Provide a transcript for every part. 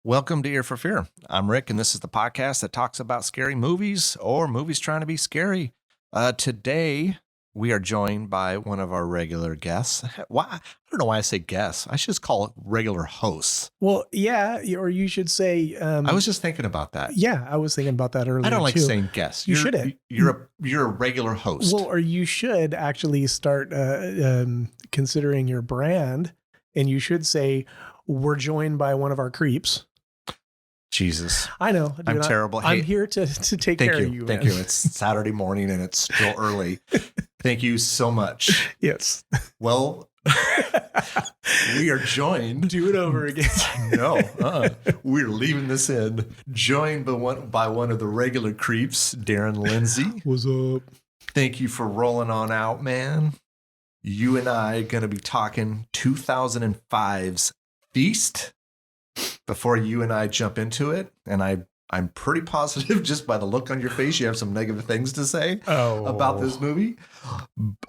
Welcome to Ear for Fear. I'm Rick, and this is the podcast that talks about scary movies or movies trying to be scary. Today, we are joined by one of our regular guests. Why? I don't know why I say guests. I should just call it regular hosts. Well, yeah, or you should say. I was just thinking about that. Yeah, I was thinking about that earlier. I don't like too. saying guests. You shouldn't. You're a regular host. Well, or you should actually start considering your brand, and you should say, "We're joined by one of our creeps." Jesus. I know. Dude, I'm terrible. I'm here to take care of you. Thank you. It's Saturday morning and it's still early. Thank you so much. Yes. Well, we are joined. Do it over again. No, we're leaving this in. Joined by one of the regular creeps, Darren Lindsay. What's up? Thank you for rolling on out, man. You and I are going to be talking 2005's Feast. Before you and I jump into it, and I'm pretty positive just by the look on your face, you have some negative things to say about this movie.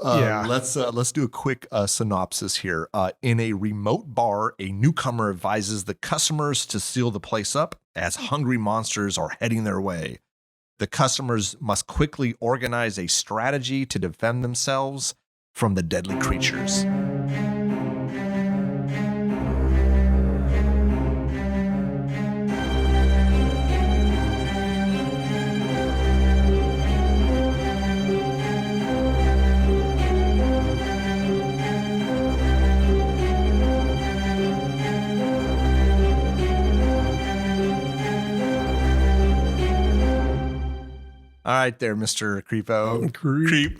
Let's do a quick synopsis here. In a remote bar, a newcomer advises the customers to seal the place up as hungry monsters are heading their way. The customers must quickly organize a strategy to defend themselves from the deadly creatures. All right, there, Mr. Creepo. Creep.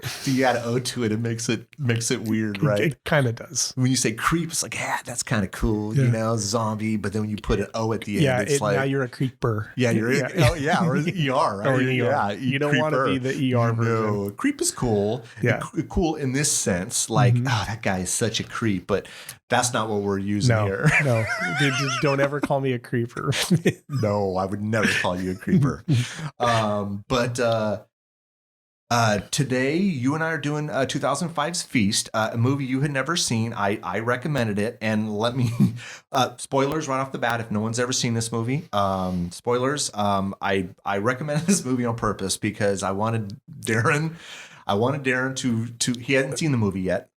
So you add O to it. It makes it weird, right? It kind of does. When you say creep, it's like, yeah, that's kind of cool, you know, zombie. But then when you put an O at the end, it's like now you're a creeper. Yeah, you're or the ER, right? Or ER. Yeah, you don't want to be the ER version. No, creep is cool. Yeah, cool in this sense, like, oh, that guy is such a creep, but that's not what we're using here. No, don't ever call me a creeper. No, I would never call you a creeper. But today you and I are doing 2005's Feast, a movie you had never seen. I recommended it, and let me spoilers right off the bat if no one's ever seen this movie. Spoilers. I recommended this movie on purpose because I wanted Darren to he hadn't seen the movie yet,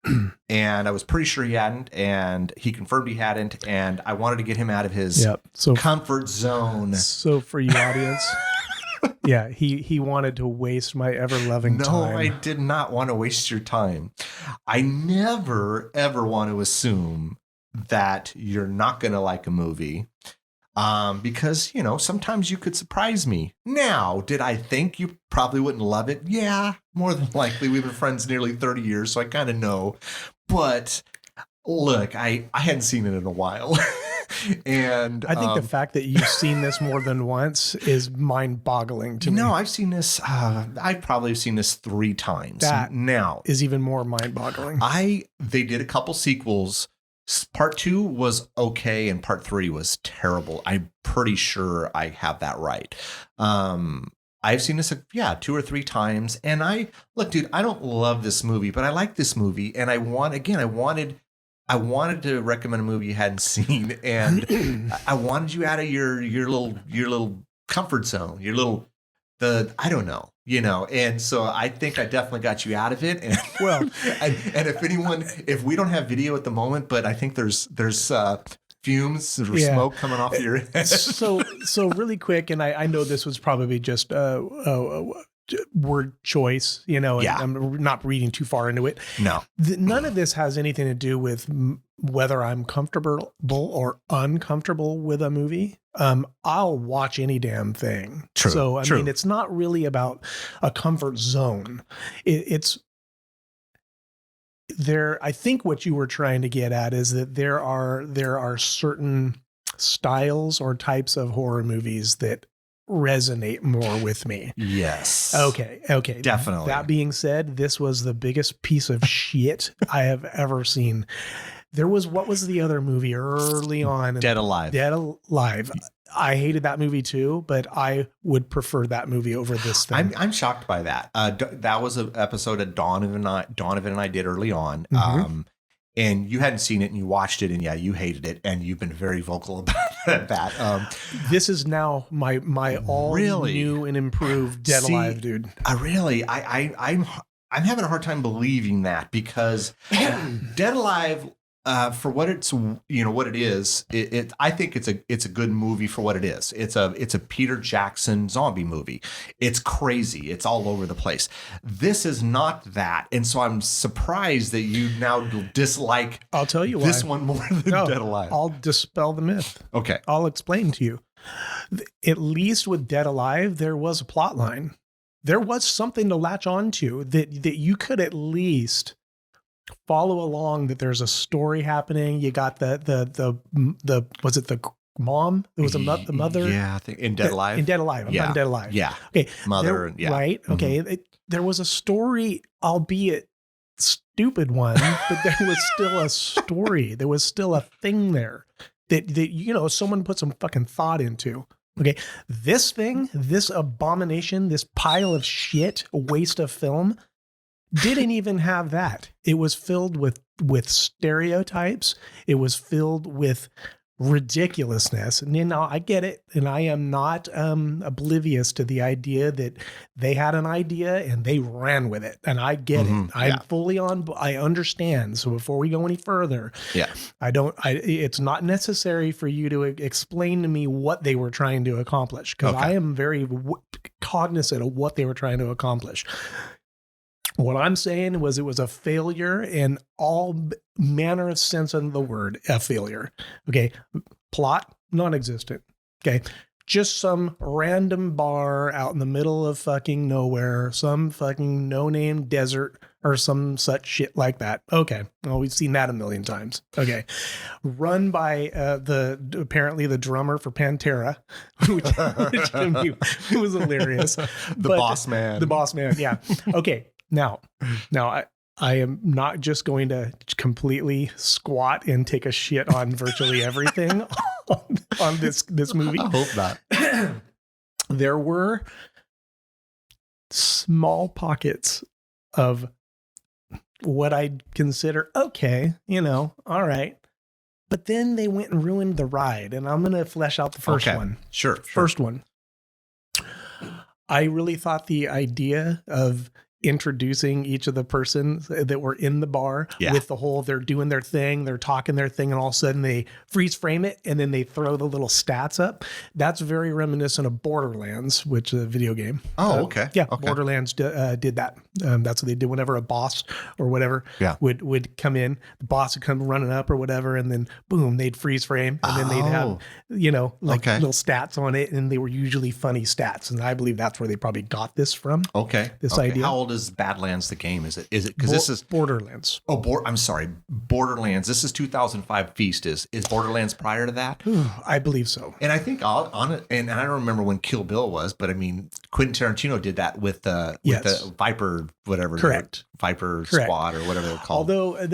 and I was pretty sure he hadn't, and he confirmed he hadn't, and I wanted to get him out of his comfort zone. So for you audience. Yeah, he wanted to waste my ever-loving time. No, I did not want to waste your time. I never, ever want to assume that you're not going to like a movie because, you know, sometimes you could surprise me. Now, did I think you probably wouldn't love it? Yeah, more than likely. We've been friends nearly 30 years, so I kind of know. But look, I hadn't seen it in a while. And I think the fact that you've seen this more than once is mind-boggling to me. No, I've seen this. I've probably seen this 3 times. That now is even more mind-boggling. They did a couple sequels. Part 2 was okay, and part 3 was terrible. I'm pretty sure I have that right. I've seen this, 2 or 3 times, and look, dude, I don't love this movie, but I like this movie, and I wanted to recommend a movie you hadn't seen, and I wanted you out of your little comfort zone, I don't know, you know, and so I think I definitely got you out of it. And well, and if we don't have video at the moment, but I think there's fumes or smoke coming off your head. So really quick, and I know this was probably just word choice, you know, and I'm not reading too far into it. No, none of this has anything to do with whether I'm comfortable or uncomfortable with a movie. I'll watch any damn thing. True. So, I mean, it's not really about a comfort zone. It's there. I think what you were trying to get at is that there are certain styles or types of horror movies that resonate more with me. Yes. Okay. Definitely. That being said, this was the biggest piece of shit I have ever seen. What was the other movie early on? Dead Alive. I hated that movie too, but I would prefer that movie over this thing. I'm shocked by that. That was an episode that Donovan and I did early on. Mm-hmm. And you hadn't seen it and you watched it and you hated it and you've been very vocal about that. This is now my all Really? new and improved Dead See, Alive, dude. I'm having a hard time believing that because Dead Alive, for what it's what it is, I think it's a good movie for what it is. It's a Peter Jackson zombie movie. It's crazy. It's all over the place. This is not that, and so I'm surprised that you now dislike. I'll tell you this why. one more than No, Dead Alive. I'll dispel the myth. Okay. I'll explain to you. At least with Dead Alive, there was a plot line. There was something to latch on to that you could at least follow along, that there's a story happening. You got the was it the mom? It was the mother. Yeah, I think in Dead Alive. In Dead Alive. I'm talking Dead Alive. Yeah. Okay. Mother. Yeah. Right. Mm-hmm. Okay. There was a story, albeit stupid one, but there was still a story. There was still a thing there that someone put some fucking thought into. Okay. This thing, this abomination, this pile of shit, waste of film, didn't even have that. It was filled with stereotypes. It was filled with ridiculousness. And I get it. And I am not oblivious to the idea that they had an idea and they ran with it. And I get it. I'm fully on. I understand. So before we go any further, it's not necessary for you to explain to me what they were trying to accomplish, because I am very cognizant of what they were trying to accomplish. What I'm saying was it was a failure in all manner of sense of the word, a failure. Okay. Plot, non-existent. Okay. Just some random bar out in the middle of fucking nowhere, some fucking no-name desert or some such shit like that. Okay. Well, we've seen that a million times. Okay. Run by apparently the drummer for Pantera, which I mean, it was hilarious. The boss man. The boss man. Yeah. Okay. Now, I am not just going to completely squat and take a shit on virtually everything on this movie. I hope not. There were small pockets of what I'd consider okay, all right. But then they went and ruined the ride, and I'm going to flesh out the first one. Sure. First one. I really thought the idea of introducing each of the persons that were in the bar with the whole, they're doing their thing, they're talking their thing, and all of a sudden they freeze frame it and then they throw the little stats up. That's very reminiscent of Borderlands, which is a video game. Oh, okay. Yeah, okay. Borderlands did that. That's what they did whenever a boss or whatever would come in. The boss would come running up or whatever, and then boom, they'd freeze frame, and then they'd have little stats on it, and they were usually funny stats. And I believe that's where they probably got this from. Okay. This idea. How old is Badlands the game? Is it because this is Borderlands? Oh, I'm sorry, Borderlands. This is 2005 Feast. Is Borderlands prior to that? I believe so. And I think on it, and I don't remember when Kill Bill was, but I mean Quentin Tarantino did that with the Viper, whatever. Correct. Viper Squad or whatever they're called. Although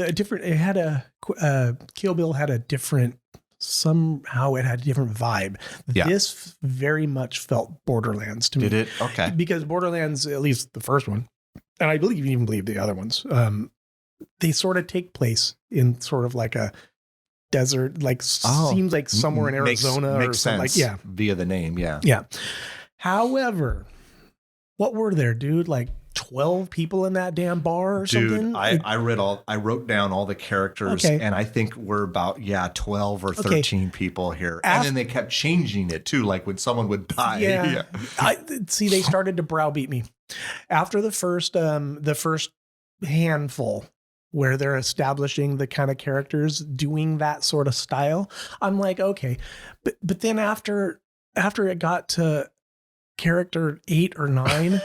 Kill Bill had a different. Somehow it had a different vibe. Yeah. This very much felt Borderlands to me. Did it? Okay. Because Borderlands, at least the first one, and I even believe the other ones, they sort of take place in sort of like a desert, seems like somewhere in Arizona makes or something. Sense via the name. Yeah. Yeah. However, what were there, dude? Like 12 people in that damn bar or something? I wrote down all the characters, and I think we're about 12 or 13 people here. And then they kept changing it too, like when someone would die. Yeah. They started to browbeat me. After the first handful where they're establishing the kind of characters doing that sort of style, I'm like, okay. But then after it got to character 8 or 9,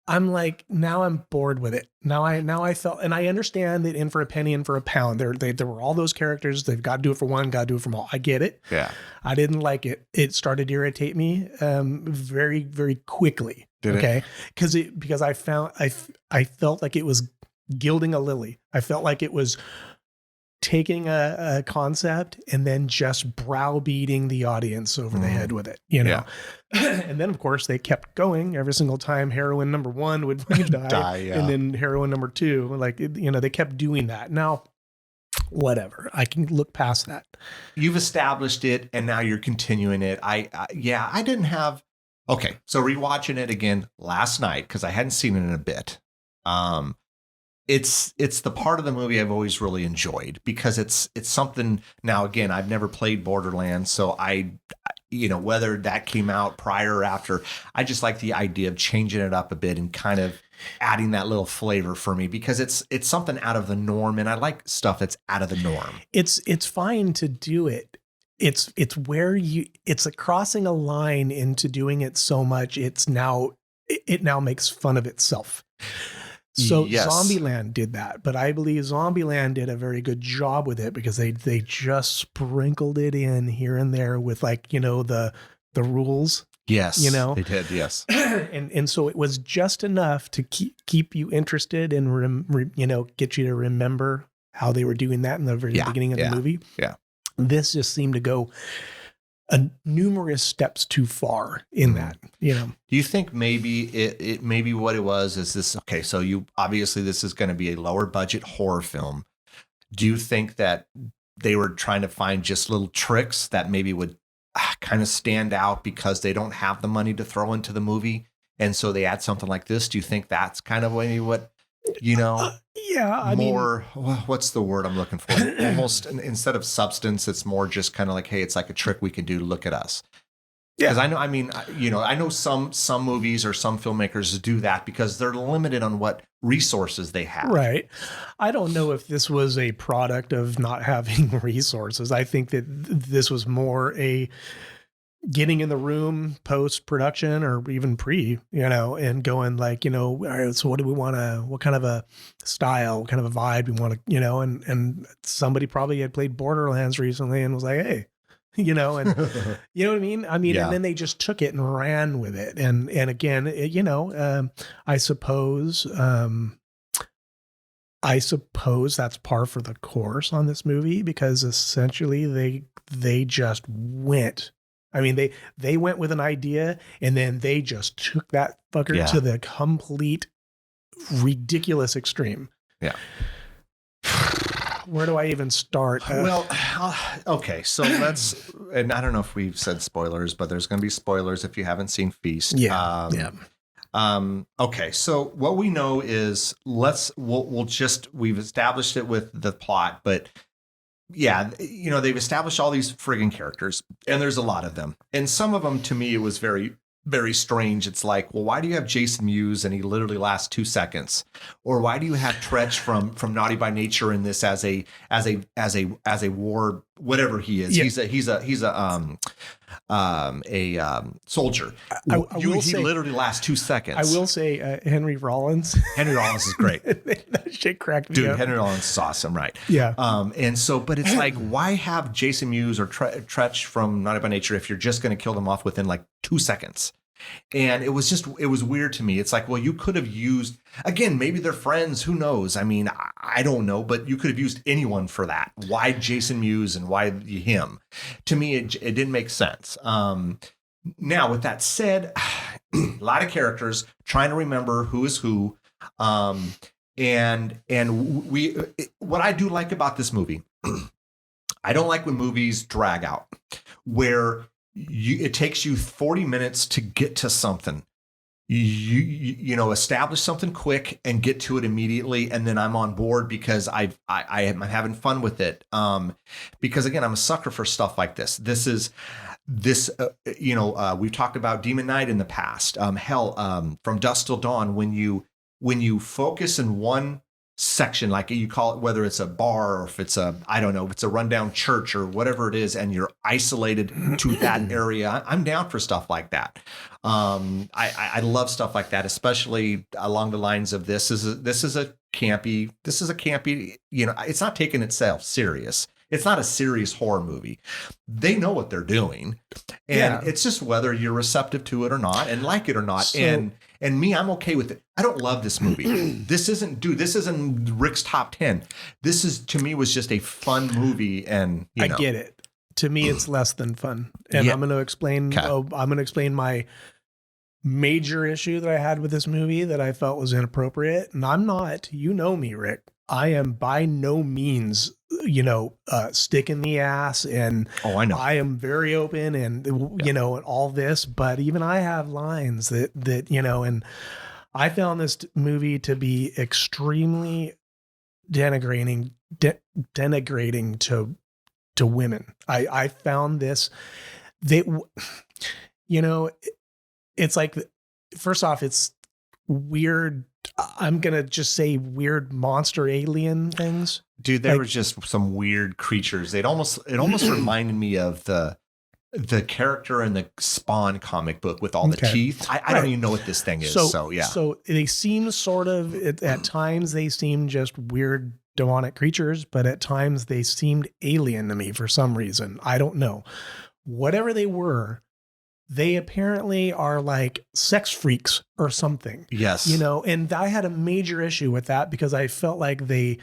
I'm like, now I'm bored with it. Now I felt, and I understand that in for a penny, in for a pound, there were all those characters. They've got to do it for one, got to do it for all. I get it. Yeah. I didn't like it. It started to irritate me very, very quickly. Did it? Because I felt like it was gilding a lily. I felt like it was taking a concept and then just browbeating the audience over the head with it, Yeah. And then of course they kept going every single time heroine number 1 would die, yeah. and then heroine number 2, they kept doing that. Now, whatever. I can look past that. You've established it, and now you're continuing it. I didn't have. Okay, so rewatching it again last night because I hadn't seen it in a bit. It's the part of the movie I've always really enjoyed because it's something. Now again, I've never played Borderlands, so whether that came out prior or after, I just like the idea of changing it up a bit and kind of adding that little flavor for me because it's something out of the norm, and I like stuff that's out of the norm. It's fine to do it. It's a crossing a line into doing it so much. It now makes fun of itself. So yes. Zombieland did that, but I believe Zombieland did a very good job with it because they just sprinkled it in here and there with the rules. Yes, they did. Yes, and so it was just enough to keep you interested and get you to remember how they were doing that in the very beginning of the movie. Yeah, this just seemed to go numerous steps too far in that. Do you think maybe it maybe what it was is this? Okay, so you obviously this is going to be a lower budget horror film. Do you think that they were trying to find just little tricks that maybe would kind of stand out because they don't have the money to throw into the movie, and so they add something like this? Do you think that's kind of maybe what what's the word I'm looking for? Almost instead of substance, it's more just kind of like, hey, it's like a trick we can do. Look at us. Yeah, because I know some movies or some filmmakers do that because they're limited on what resources they have. Right. I don't know if this was a product of not having resources. I think that this was more a getting in the room post-production or even pre, and going like, all right, so what do we want to, what kind of a style, what kind of a vibe we want to, and somebody probably had played Borderlands recently and was like, hey, and you know what I mean? And then they just took it and ran with it. And again, I suppose that's par for the course on this movie because essentially they just went. They went with an idea and then they just took that fucker to the complete ridiculous extreme. Yeah. Where do I even start? Okay. So and I don't know if we've said spoilers, but there's going to be spoilers if you haven't seen Feast. Yeah. Okay. So what we know is we've established it with the plot, but yeah, they've established all these friggin' characters and there's a lot of them. And some of them to me, it was very, very strange. It's like, well, why do you have Jason Mewes and he literally lasts 2 seconds? Or why do you have Tretch from Naughty by Nature in this as a war, whatever he is? Yeah. He's a soldier. He literally lasts 2 seconds. I will say Henry Rollins. Henry Rollins is great. That shit cracked me Dude, up. Henry Rollins is awesome, right? Yeah. And so, but it's like, why have Jason Mewes or Tretch from Naughty by Nature if you're just going to kill them off within like 2 seconds? And it was weird to me. It's like, well, you could have used, again, maybe they're friends. Who knows? I don't know, but you could have used anyone for that. Why Jason Mewes and why him? To me, it didn't make sense. Now, with that said, a lot of characters trying to remember who is who. And what I do like about this movie, I don't like when movies drag out, where it takes you 40 minutes to get to something. You establish something quick and get to it immediately, and then I'm on board because I'm having fun with it. Because again, I'm a sucker for stuff like this. We've talked about Demon Knight in the past. From Dusk Till Dawn, when you focus in one section, like you call it, whether it's a bar or if it's it's a rundown church or whatever it is, and you're isolated to that area. I'm down for stuff like that. I love stuff like that, especially along the lines of this is a campy, it's not taking itself serious. It's not a serious horror movie. They know what they're doing. And it's just whether you're receptive to it or not and like it or not. And me, I'm okay with it. I don't love this movie. This isn't Rick's top 10. This is, to me, was just a fun movie. And I get it. To me, it's less than fun. And I'm going to explain. Okay. I'm going to explain my major issue that I had with this movie that I felt was inappropriate. And I'm not, me, Rick. I am by no means, stick in the ass, and Oh, I know. I am very open, and and all this, but even I have lines that and I found this movie to be extremely denigrating denigrating to women. I found this they it's like, first off, it's weird. I'm gonna just say weird monster alien things. Dude, there was just some weird creatures. It almost reminded me of the character in the Spawn comic book with all the teeth. I don't even know what this thing is. So yeah. So they seem sort of, at times they seem just weird demonic creatures, but at times they seemed alien to me for some reason. I don't know. Whatever they were, they apparently are like sex freaks or something. Yes. And I had a major issue with that because I felt like they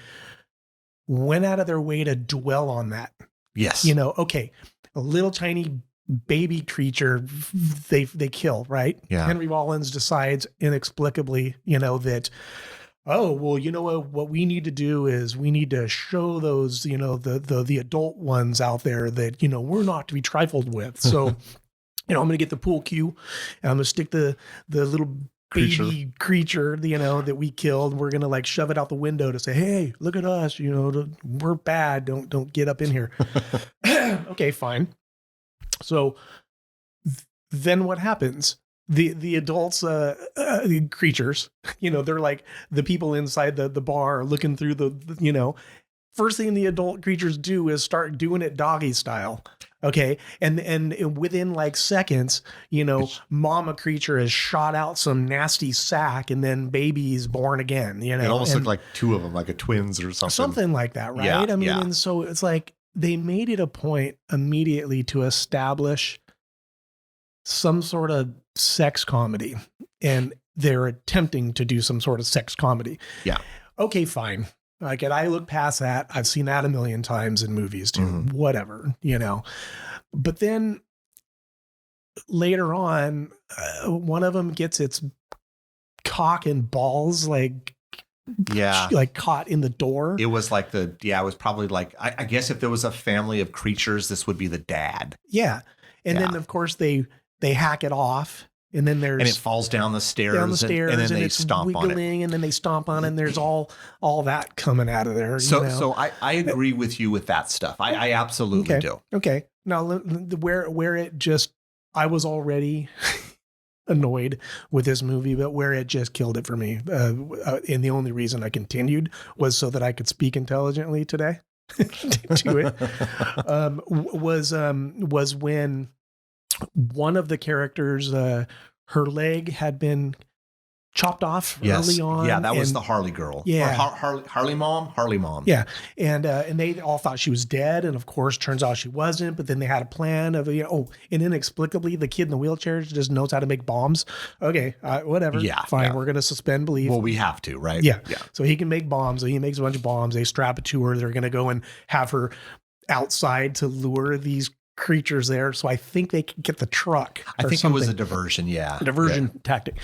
went out of their way to dwell on that. Yes. Okay, a little tiny baby creature they kill, right? Yeah. Henry Rollins decides inexplicably, that, oh, well, what we need to do is we need to show those, the adult ones out there that, we're not to be trifled with. So, I'm going to get the pool cue and I'm going to stick the little baby creature, that we killed. We're going to like shove it out the window to say, hey, look at us, we're bad. Don't get up in here. Okay, fine. So then what happens? The adults, creatures, they're like the people inside the bar looking through the first thing the adult creatures do is start doing it doggy style. Okay. And within like seconds, mama creature has shot out some nasty sack and then baby's born again, It almost looked like two of them, like a twins or something. Something like that, right? Yeah, and so it's like they made it a point immediately to establish some sort of sex comedy, and they're attempting to do some sort of sex comedy. Yeah. Okay, fine. Like, and I look past that. I've seen that a million times in movies too. Mm-hmm. Whatever, But then later on, one of them gets its cock and balls like caught in the door. It was like it was probably like, I guess if there was a family of creatures, this would be the dad. Yeah. And then of course they hack it off. And then and it falls down the stairs, and then they stomp on it. And then they stomp on it, and there's all that coming out of there. So I agree with you with that stuff. I absolutely do. Okay. Now, where it just, I was already annoyed with this movie, but where it just killed it for me, and the only reason I continued was so that I could speak intelligently today to it, was when one of the characters, her leg had been chopped off early on. Yeah, that was the Harley girl. Yeah. Harley mom. Yeah. And they all thought she was dead. And of course, turns out she wasn't. But then they had a plan of, and inexplicably, the kid in the wheelchair just knows how to make bombs. Okay, whatever. Yeah. Fine. Yeah. We're going to suspend belief. Well, we have to, right? Yeah. So he can make bombs. So he makes a bunch of bombs. They strap it to her. They're going to go and have her outside to lure these creatures there. So I think they can get the truck. I think it was a diversion. Yeah. Diversion tactic.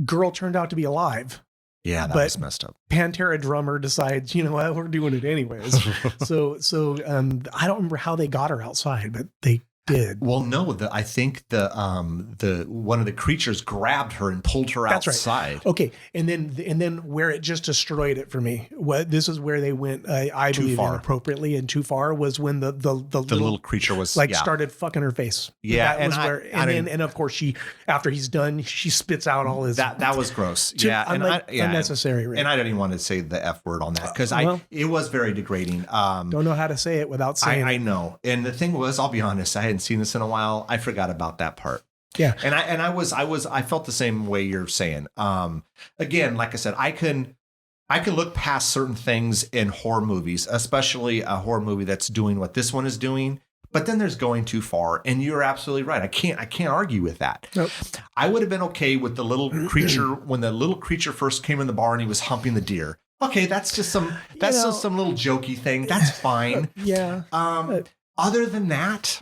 Girl turned out to be alive. Yeah, that was messed up. Pantera drummer decides, you know what, we're doing it anyways. so I don't remember how they got her outside, but they did. Well, no, I think the one of the creatures grabbed her and pulled her outside. That's right. Okay, and then where it just destroyed it for me. This is where they went, I believe, inappropriately and too far, was when the little creature was started fucking her face. Yeah, and of course after he's done, she spits out all his. That was gross. Unnecessary. Right? And I don't even want to say the F word on that because it was very degrading. Don't know how to say it without saying. I know. And the thing was, I'll be honest, I hadn't seen this in a while. I forgot about that part. Yeah. And I felt the same way you're saying. Again, like I said, I can look past certain things in horror movies, especially a horror movie that's doing what this one is doing. But then there's going too far, and you're absolutely right. I can't argue with that. Nope. I would have been okay with the little creature when the little creature first came in the bar and he was humping the deer. Okay, that's just some little jokey thing. That's fine. Yeah. Other than that,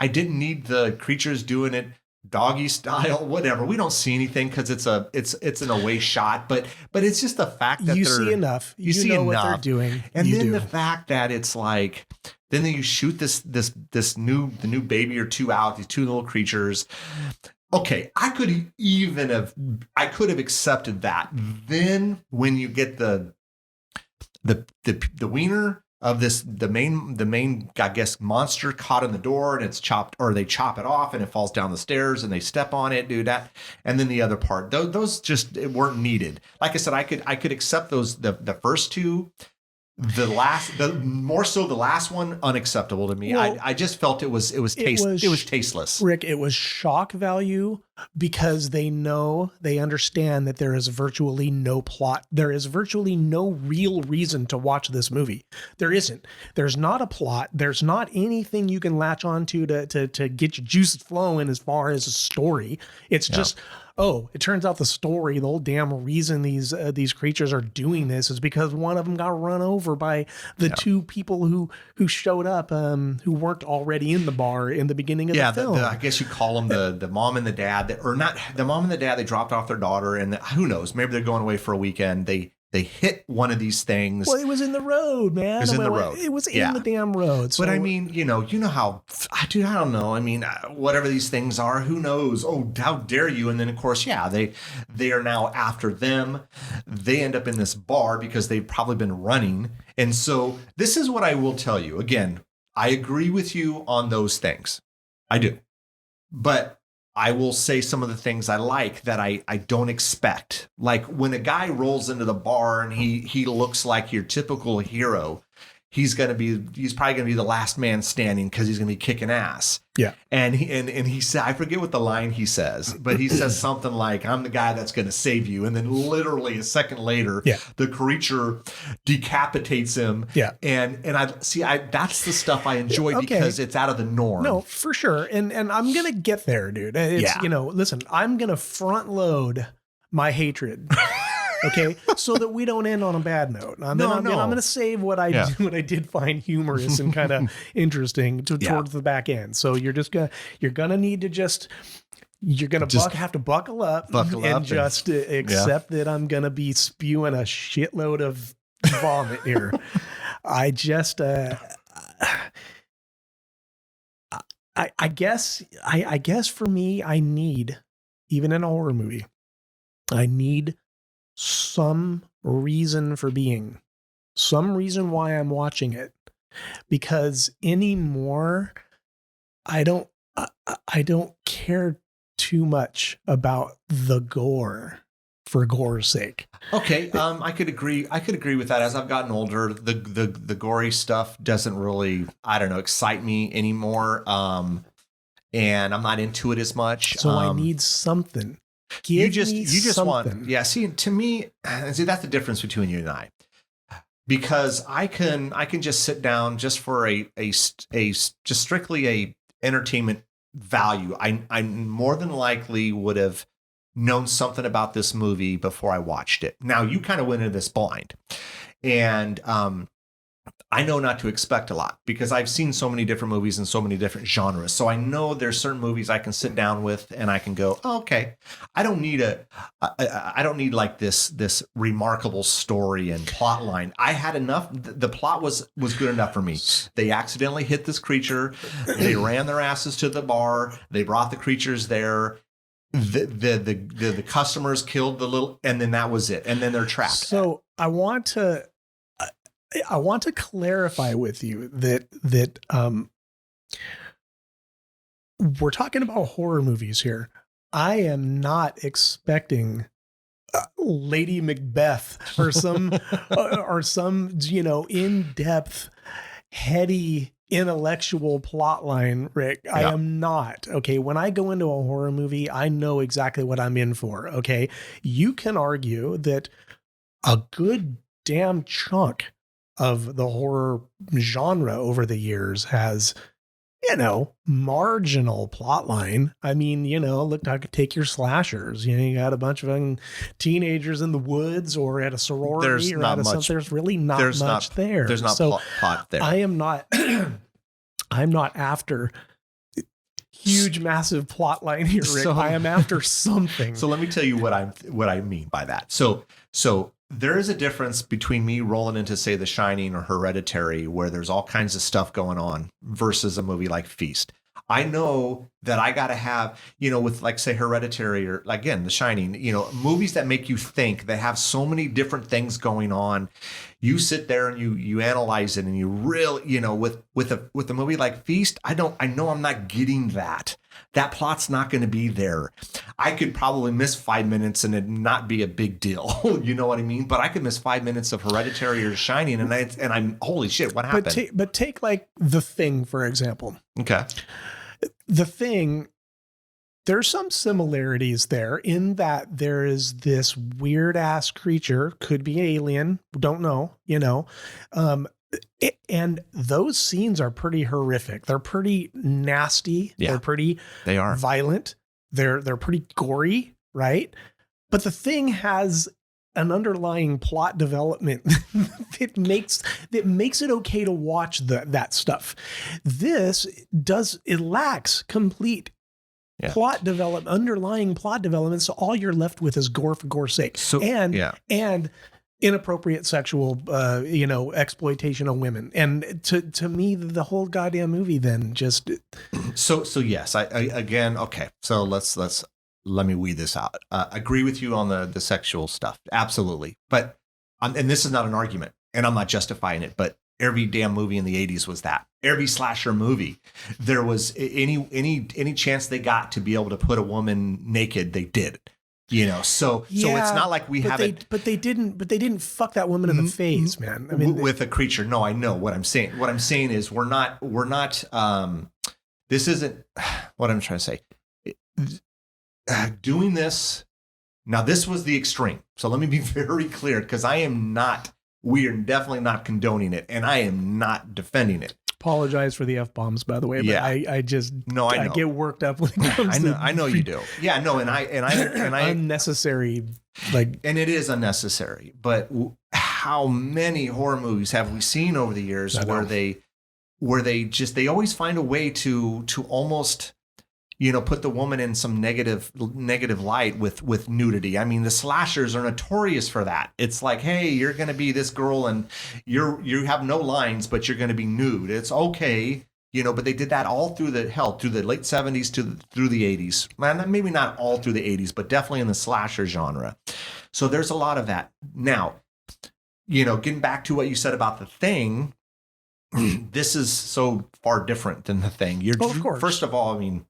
I didn't need the creatures doing it doggy style, whatever. We don't see anything because it's an away shot, but it's just the fact that you see enough. You see know enough. what they're doing. And you then do. the fact that it's like, then you shoot the new baby or two out, these two little creatures. Okay, I could have accepted that. Then when you get the wiener of the main I guess monster caught in the door, and it's chopped, or they chop it off and it falls down the stairs and they step on it, do that. And then the other part, those just weren't needed. Like I said, I could accept those, the first two. More so the last one, unacceptable to me. Well, I just felt it was tasteless. Rick, it was shock value because they understand that there is virtually no plot. There is virtually no real reason to watch this movie. There isn't. There's not a plot. There's not anything you can latch onto to get your juices flowing as far as a story. It's just, oh, it turns out the story, the whole damn reason these creatures are doing this is because one of them got run over by the two people who showed up, who weren't already in the bar in the beginning of the film. I guess you call them the mom and the dad, or not the mom and the dad. They dropped off their daughter, and who knows? Maybe they're going away for a weekend. They hit one of these things. Well, it was in the road, man. It was in the road. It was in the damn road. So. But I mean, you know how, I don't know. I mean, whatever these things are, who knows? Oh, how dare you? And then of course, they are now after them. They end up in this bar because they've probably been running. And so this is what I will tell you. Again, I agree with you on those things. I do. But I will say some of the things I like that I don't expect. Like when a guy rolls into the bar and he looks like your typical hero, he's probably gonna be the last man standing because he's gonna be kicking ass. Yeah. And he said, I forget what the line he says, but he says something like, I'm the guy that's gonna save you. And then literally a second later, the creature decapitates him. Yeah. And that's the stuff I enjoy because it's out of the norm. No, for sure. And I'm gonna get there, dude. It's, listen, I'm gonna front load my hatred. Okay, so that we don't end on a bad note. I'm going to save what I did find humorous and kind of interesting towards the back end. So you're gonna need to have to buckle up and just accept that I'm gonna be spewing a shitload of vomit here. I just I guess for me, I need, even in a horror movie, I need some reason for being, some reason why I'm watching it, because anymore I don't care too much about the gore for gore's sake. Okay, I could agree with that. As I've gotten older, the gory stuff doesn't really, excite me anymore. And I'm not into it as much. So I need something. You just want, see, to me, that's the difference between you and I, because I can just sit down just for just strictly a entertainment value. I more than likely would have known something about this movie before I watched it. Now you kind of went into this blind, and I know not to expect a lot because I've seen so many different movies in so many different genres. So I know there's certain movies I can sit down with and I can go, oh, okay, I don't need like this remarkable story and plot line. I had enough. The plot was good enough for me. They accidentally hit this creature. They ran their asses to the bar. They brought the creatures there. The customers killed the little, and then that was it. And then they're trapped. So I want to clarify with you that we're talking about horror movies here. I am not expecting Lady Macbeth or some in-depth, heady, intellectual plot line, Rick. I am not. Okay, when I go into a horror movie, I know exactly what I'm in for. Okay, you can argue that a good damn chunk of the horror genre over the years has, marginal plot line. I mean, look, I could take your slashers. You got a bunch of teenagers in the woods or at a sorority there's really not much there. There's not plot there. I am not, I'm not after huge, massive plot line here, Rick. So- I am after something. So let me tell you what I mean by that. So there is a difference between me rolling into, say, The Shining or Hereditary, where there's all kinds of stuff going on, versus a movie like Feast. I know that I got to have, with like, say, Hereditary or, again, The Shining, movies that make you think, that have so many different things going on. You sit there and you analyze it, and you really, with a movie like Feast, I know I'm not getting that. That plot's not going to be there. I could probably miss 5 minutes and it not be a big deal. You know what I mean? But I could miss 5 minutes of Hereditary or Shining, and I'm holy shit, what happened? But take like The Thing, for example. Okay. The Thing, there's some similarities there in that there is this weird ass creature, could be alien, don't know, and those scenes are pretty horrific. They're pretty nasty. Yeah, they are violent. They're pretty gory, right? But The Thing has an underlying plot development that makes it okay to watch that stuff. It lacks complete underlying plot development. So all you're left with is gore for gore's sake. And inappropriate sexual, exploitation of women. And to me, the whole goddamn movie then just. So yes, I again, okay. So let me weed this out. Agree with you on the sexual stuff. Absolutely. But, and this is not an argument, and I'm not justifying it, but every damn movie in the 80s was that. Every slasher movie, there was any chance they got to be able to put a woman naked, they did. So it's not like we haven't. But they didn't fuck that woman in the face, man. I mean, with a creature. No, I know what I'm saying. What I'm saying is we're not. This isn't what I'm trying to say. Doing this now, this was the extreme. So let me be very clear, because we are definitely not condoning it, and I am not defending it. Apologize for the F-bombs, by the way. But I get worked up when it comes I know you do. Yeah, no, and I unnecessary, and it is unnecessary. But how many horror movies have we seen over the years where they always find a way to almost, put the woman in some negative light with nudity. I mean, the slashers are notorious for that. It's like, hey, you're going to be this girl and you have no lines, but you're going to be nude. It's okay, but they did that all through the late 70s through the 80s. Man, maybe not all through the 80s, but definitely in the slasher genre. So there's a lot of that. Now, getting back to what you said about The Thing, this is so far different than The Thing. Of course. First of all, I mean,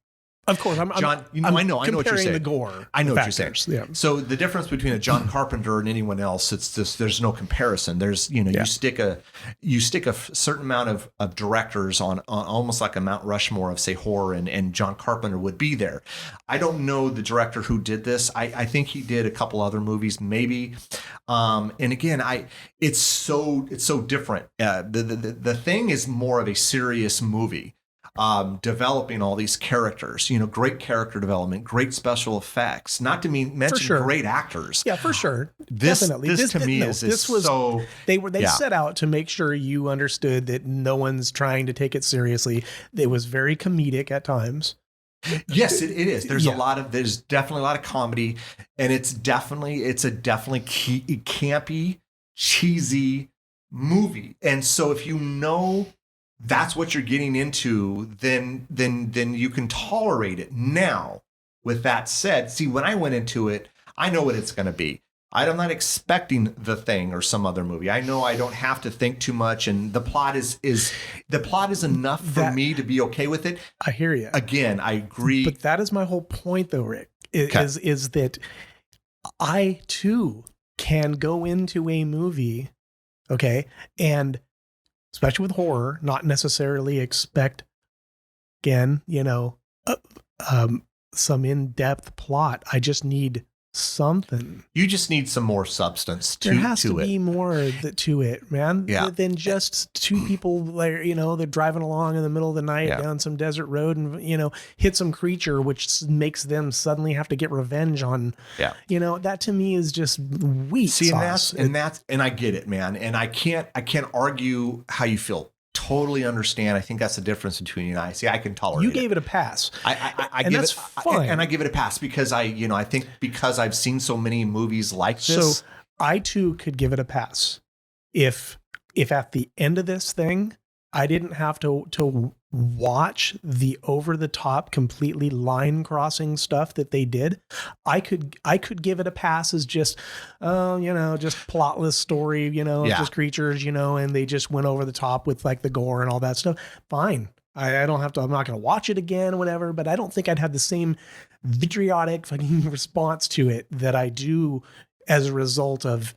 of course, John. I know what you're saying. The gore. I know what you're saying. Yeah. So the difference between a John Carpenter and anyone else, it's just there's no comparison. There's you stick a certain amount of directors on almost like a Mount Rushmore of, say, horror, and John Carpenter would be there. I don't know the director who did this. I think he did a couple other movies, maybe. And again, it's so different. The Thing is more of a serious movie. Developing all these characters, great character development, great special effects, not to mention great actors. Yeah, for sure. Definitely. This to me is so. They set out to make sure you understood that no one's trying to take it seriously. It was very comedic at times. Yes, it is. There's definitely a lot of comedy, and it's a definitely campy, cheesy movie. And so if that's what you're getting into, then you can tolerate it. Now, with that said, see, when I went into it, I know what it's going to be. I'm not expecting The Thing or some other movie. I know I don't have to think too much, and the plot is enough for me to be okay with it. I hear you. Again, I agree. But that is my whole point, though, Rick. Is that I too can go into a movie, okay, and especially with horror, not necessarily expect, again, some in-depth plot. I just need something. You just need some more substance to it. There has to be more to it, man. Yeah. Than just two people, they're driving along in the middle of the night down some desert road and, hit some creature, which makes them suddenly have to get revenge on. Yeah. That to me is just weak. See, and I get it, man. And I can't argue how you feel. totally understand. I think that's the difference between you and I. See, I can tolerate You gave it a pass. I and give that's it, fine. and I give it a pass because I think because I've seen so many movies like this. So I too could give it a pass if at the end of this thing I didn't have to watch the over the top, completely line crossing stuff that they did. I could give it a pass as just, just plotless story, just creatures, and they just went over the top with like the gore and all that stuff. Fine. I don't have to, I'm not going to watch it again or whatever, but I don't think I'd have the same vitriolic fucking response to it that I do as a result of,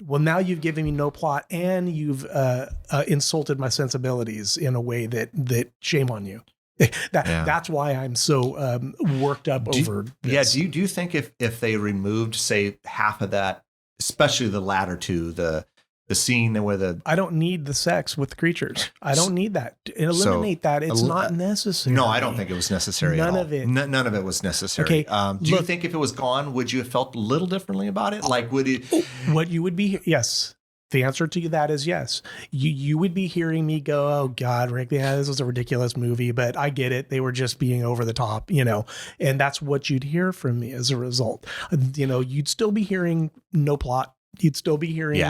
well, now you've given me no plot and you've insulted my sensibilities in a way that shame on you. That's why I'm so worked up over this. Yeah. Do you think if they removed, say, half of that, especially the latter two, the scene where I don't need the sex with the creatures. I don't need that. Eliminate that. It's not necessary. No, I don't think it was necessary. None at all. of it. None of it was necessary. Okay. Do you think if it was gone, would you have felt a little differently about it? Like, would it? What you would be? Yes. The answer to that is yes. You would be hearing me go, oh God, Rick, yeah, this was a ridiculous movie, but I get it. They were just being over the top, and that's what you'd hear from me as a result. You'd still be hearing no plot. You'd still be hearing,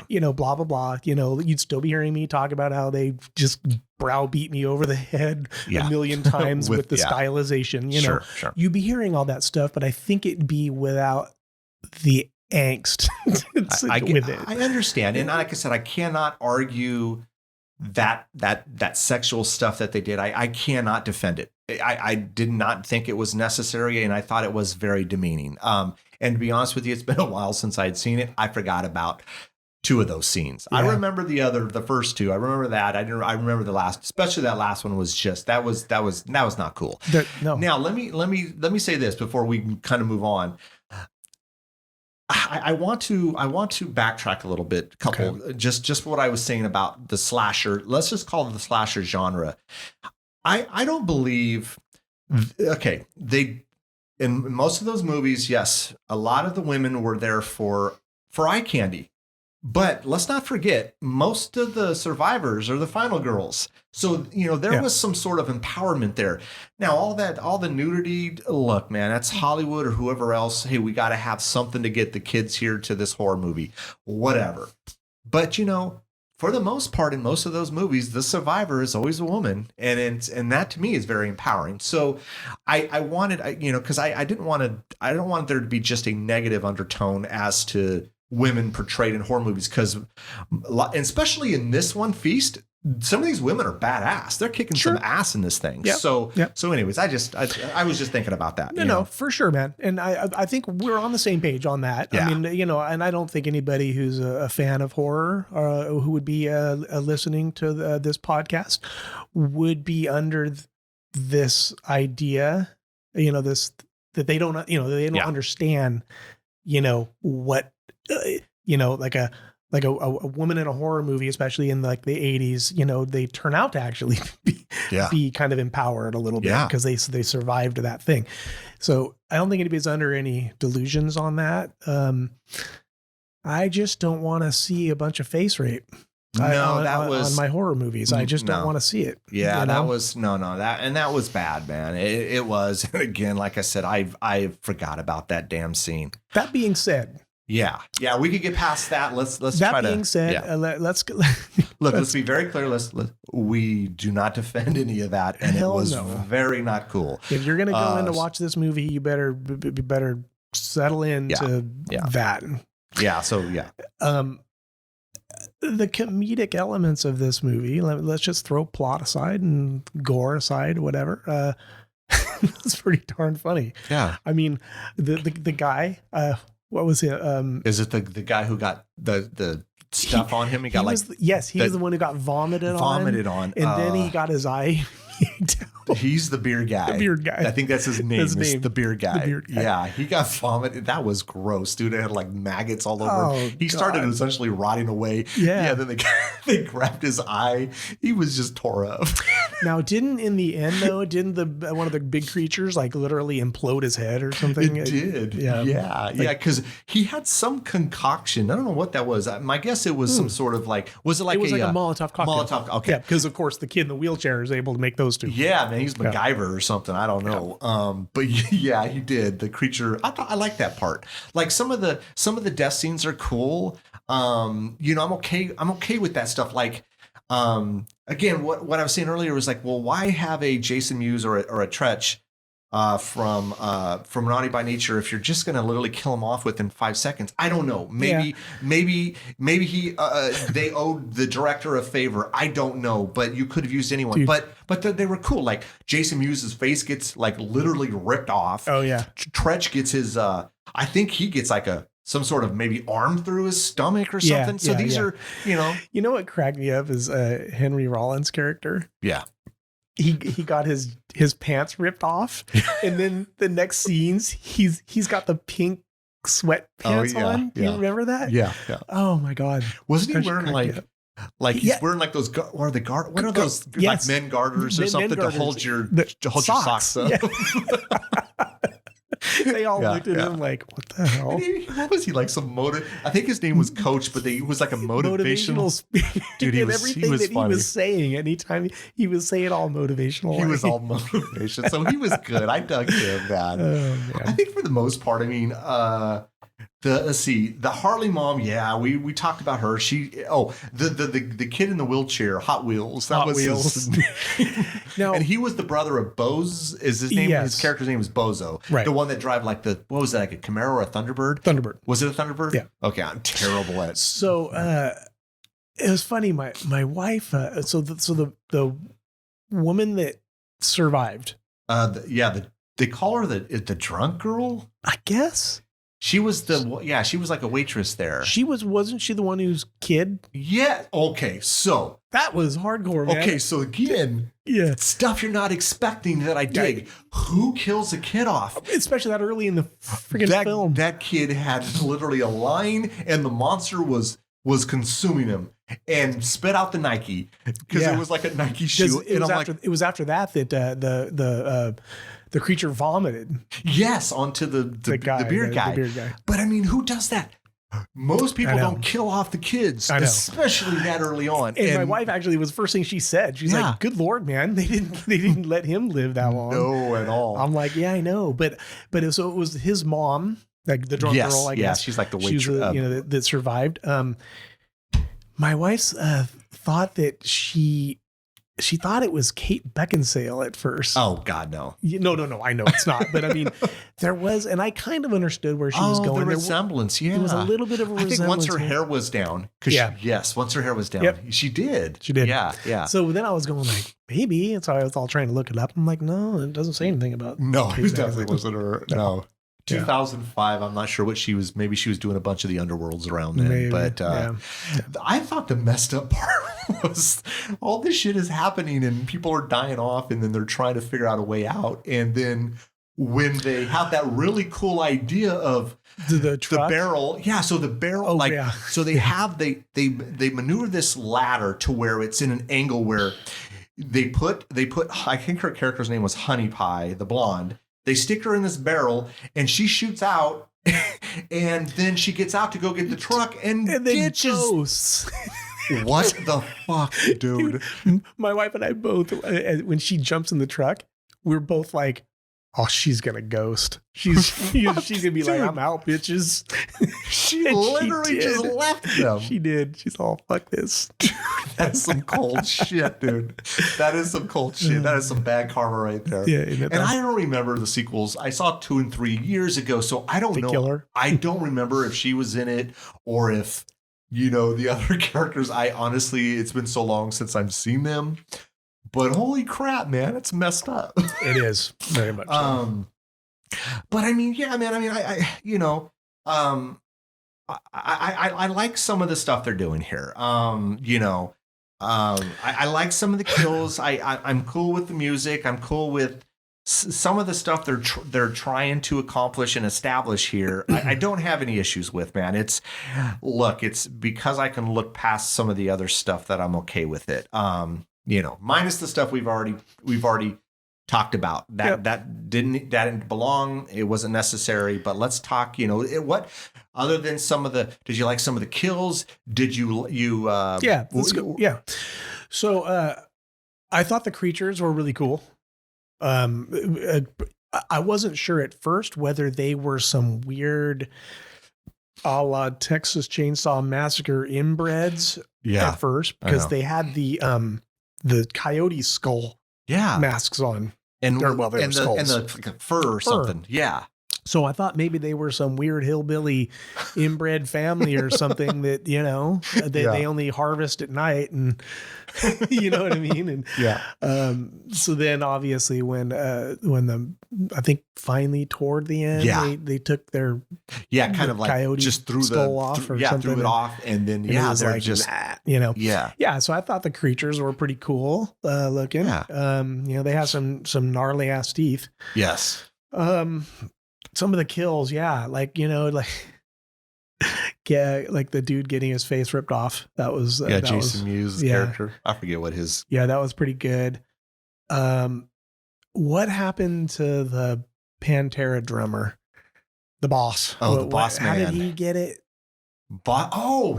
blah, blah, blah. You'd still be hearing me talk about how they just browbeat me over the head a million times with the stylization. Sure. You'd be hearing all that stuff, but I think it'd be without the angst with it. I understand. And like I said, I cannot argue that sexual stuff that they did. I cannot defend it. I did not think it was necessary, and I thought it was very demeaning. And to be honest with you, it's been a while since I'd seen it. I forgot about two of those scenes. Yeah. I remember the first two. I remember that. I remember the last, especially that last one was just that was not cool. No. Now let me say this before we kind of move on. I want to backtrack a little bit. Just what I was saying about the slasher. Let's just call it the slasher genre. I don't believe. Okay, in most of those movies, yes, a lot of the women were there for eye candy. But let's not forget, most of the survivors are the final girls. So, there was some sort of empowerment there. Now, all the nudity, look, man, that's Hollywood or whoever else. Hey, we got to have something to get the kids here to this horror movie, whatever. But, for the most part, in most of those movies, the survivor is always a woman. And that to me is very empowering. So I wanted, because I don't want there to be just a negative undertone as to women portrayed in horror movies, because especially in this one, Feast, some of these women are badass. They're kicking some ass in this thing. Yep. So anyways, I was just thinking about that. No, for sure, man. And I think we're on the same page on that. Yeah. I mean, and I don't think anybody who's a fan of horror who would be listening to this podcast would be under this idea, this, that they don't, they don't understand, what, like a woman in a horror movie, especially in like the 80s, they turn out to actually be kind of empowered a little bit because they survived that thing. So I don't think anybody's under any delusions on that. I just don't want to see a bunch of face rape. On my horror movies. I just don't want to see it. Yeah, that was that was bad, man. It was. And again, like I said, I forgot about that damn scene. That being said, yeah, we could get past that. Let's that try to. That being said, let's let's be very clear. We do not defend any of that, and it was very not cool. If you're gonna go in to watch this movie, you better settle into that. Yeah. So yeah. The comedic elements of this movie, let's just throw plot aside and gore aside, whatever. It's pretty darn funny. Yeah. I mean, the guy, what was it? Is it the guy who got the stuff on him? He was the one who got vomited on. And then he got his eye eaten out. He's the beer guy. The beer guy. I think that's his name. Is the beer guy. The beer guy. Yeah, he got vomited. That was gross, dude. It had like maggots all over him. He started essentially rotting away. Yeah. Then they grabbed his eye. He was just tore up. Now, in the end though, didn't the one of the big creatures like literally implode his head or something? It did. Yeah. Because he had some concoction. I don't know what that was. My guess it was some sort of like, was it like a Molotov cocktail? Molotov. Okay. Yeah, because of course the kid in the wheelchair is able to make those two. Yeah, man, he's MacGyver or something. I don't know. But yeah, he did. The creature. I like that part. Like some of the death scenes are cool. I'm okay with that stuff. Like, again, what I was saying earlier was like, well, why have a Jason Mewes or a Tretch from Naughty by Nature if you're just going to literally kill him off within 5 seconds? I don't know. Maybe he they owed the director a favor. I don't know, but you could have used anyone. Dude. But they were cool. Like Jason Mewes' face gets like literally ripped off. Oh yeah. Tretch gets his I think he gets like some sort of maybe arm through his stomach or something. So these are, You know what cracked me up is Henry Rollins' character. Yeah. He got his pants ripped off, and then the next scenes he's got the pink sweatpants on. Do you remember that? Yeah. Oh my god! Wasn't he wearing like he's wearing like those what are those like men garters or something to hold your socks up? Yeah. They all looked at him like, what the hell? What was he like? I think his name was Coach, but he was like a motivational dude. He was funny. He was saying anytime he was saying all motivational. He was all motivation. So he was good. I dug him, man. Oh, man. I think for the most part, I mean, let's see, the Harley mom. Yeah, we talked about her. The kid in the wheelchair, Hot Wheels. That was Wheels. No, and he was the brother of Bose. Is his name? Yes. His character's name was Bozo. Right. The one that drive like what was that? Like a Camaro or a Thunderbird? Thunderbird. Was it a Thunderbird? Yeah. Okay, I'm terrible at. So it was funny. My wife. The woman that survived. They call her the drunk girl. I guess. She was she was like a waitress there. Wasn't she the one whose kid? Yeah. Okay. So that was hardcore, man. Okay. So again, stuff you're not expecting that I dig. Who kills a kid off? Especially that early in the freaking film. That kid had literally a line and the monster was consuming him and spit out the Nike because it was like a Nike shoe. It was after that the creature vomited. Yes, onto the beard guy. But I mean, who does that? Most people don't kill off the kids, especially that early on. And my wife actually was the first thing she said. She's like, "Good Lord, man, they didn't let him live that long." No, at all. I'm like, yeah, I know, but it was his mom, like the drunk girl. I guess she's like the waitress, that survived. My wife's thought that she thought it was Kate Beckinsale at first. Oh God, no. No. I know it's not. But I mean, there was, and I kind of understood where she was going. The resemblance, There was a little bit of a resemblance. I think once her hair was down. Once her hair was down. Yep. She did. Yeah. So then I was going like, maybe. And so I was all trying to look it up. I'm like, no, it doesn't say anything about. No, it definitely wasn't her. No. 2005. I'm not sure what she was. Maybe she was doing a bunch of the underworlds around then. Maybe, but I thought the messed up part was all this shit is happening and people are dying off, and then they're trying to figure out a way out. And then when they have that really cool idea of the barrel, so the barrel, so they have they maneuver this ladder to where it's in an angle where they put. I think her character's name was Honey Pie, the blonde. They stick her in this barrel and she shoots out and then she gets out to go get the truck and then goes. What the fuck, dude? My wife and I both, when she jumps in the truck, we're both like, oh, she's going to ghost. She's going to be like, I'm out, bitches. She literally just left them. She did. She's all, fuck this. Dude, that's some cold shit, dude. That is some cold shit. That is some bad karma right there. Yeah, and I don't remember the sequels. I saw 2 and 3 years ago, so I don't know. Killer. I don't remember if she was in it or if, the other characters. I honestly, it's been so long since I've seen them. But holy crap, man, it's messed up. It is very much. But I mean, yeah, man. I mean, I like some of the stuff they're doing here. I like some of the kills. I'm cool with the music. I'm cool with some of the stuff they're trying to accomplish and establish here. I don't have any issues with, man. It's because I can look past some of the other stuff that I'm okay with it. minus the stuff we've already talked about. That didn't belong. It wasn't necessary. But let's talk. What other than did you like some of the kills? Did you Yeah, let's go. Yeah. So I thought the creatures were really cool. I wasn't sure at first whether they were some weird a la Texas Chainsaw Massacre inbreds at first, because they had the coyote skull masks on. And the fur or something. Yeah. So I thought maybe they were some weird hillbilly inbred family or something that, they only harvest at night, and you know what I mean? And so then obviously when I think finally toward the end, they took their kind of like coyote just threw skull off or something. Threw it off, and then they're like, just So I thought the creatures were pretty cool looking. They have some gnarly ass teeth. Yes. Some of the kills, like the dude getting his face ripped off. That was Jason Mewes' character. I forget what his. Yeah, that was pretty good. What happened to the Pantera drummer, the boss? The boss man. How did he get it?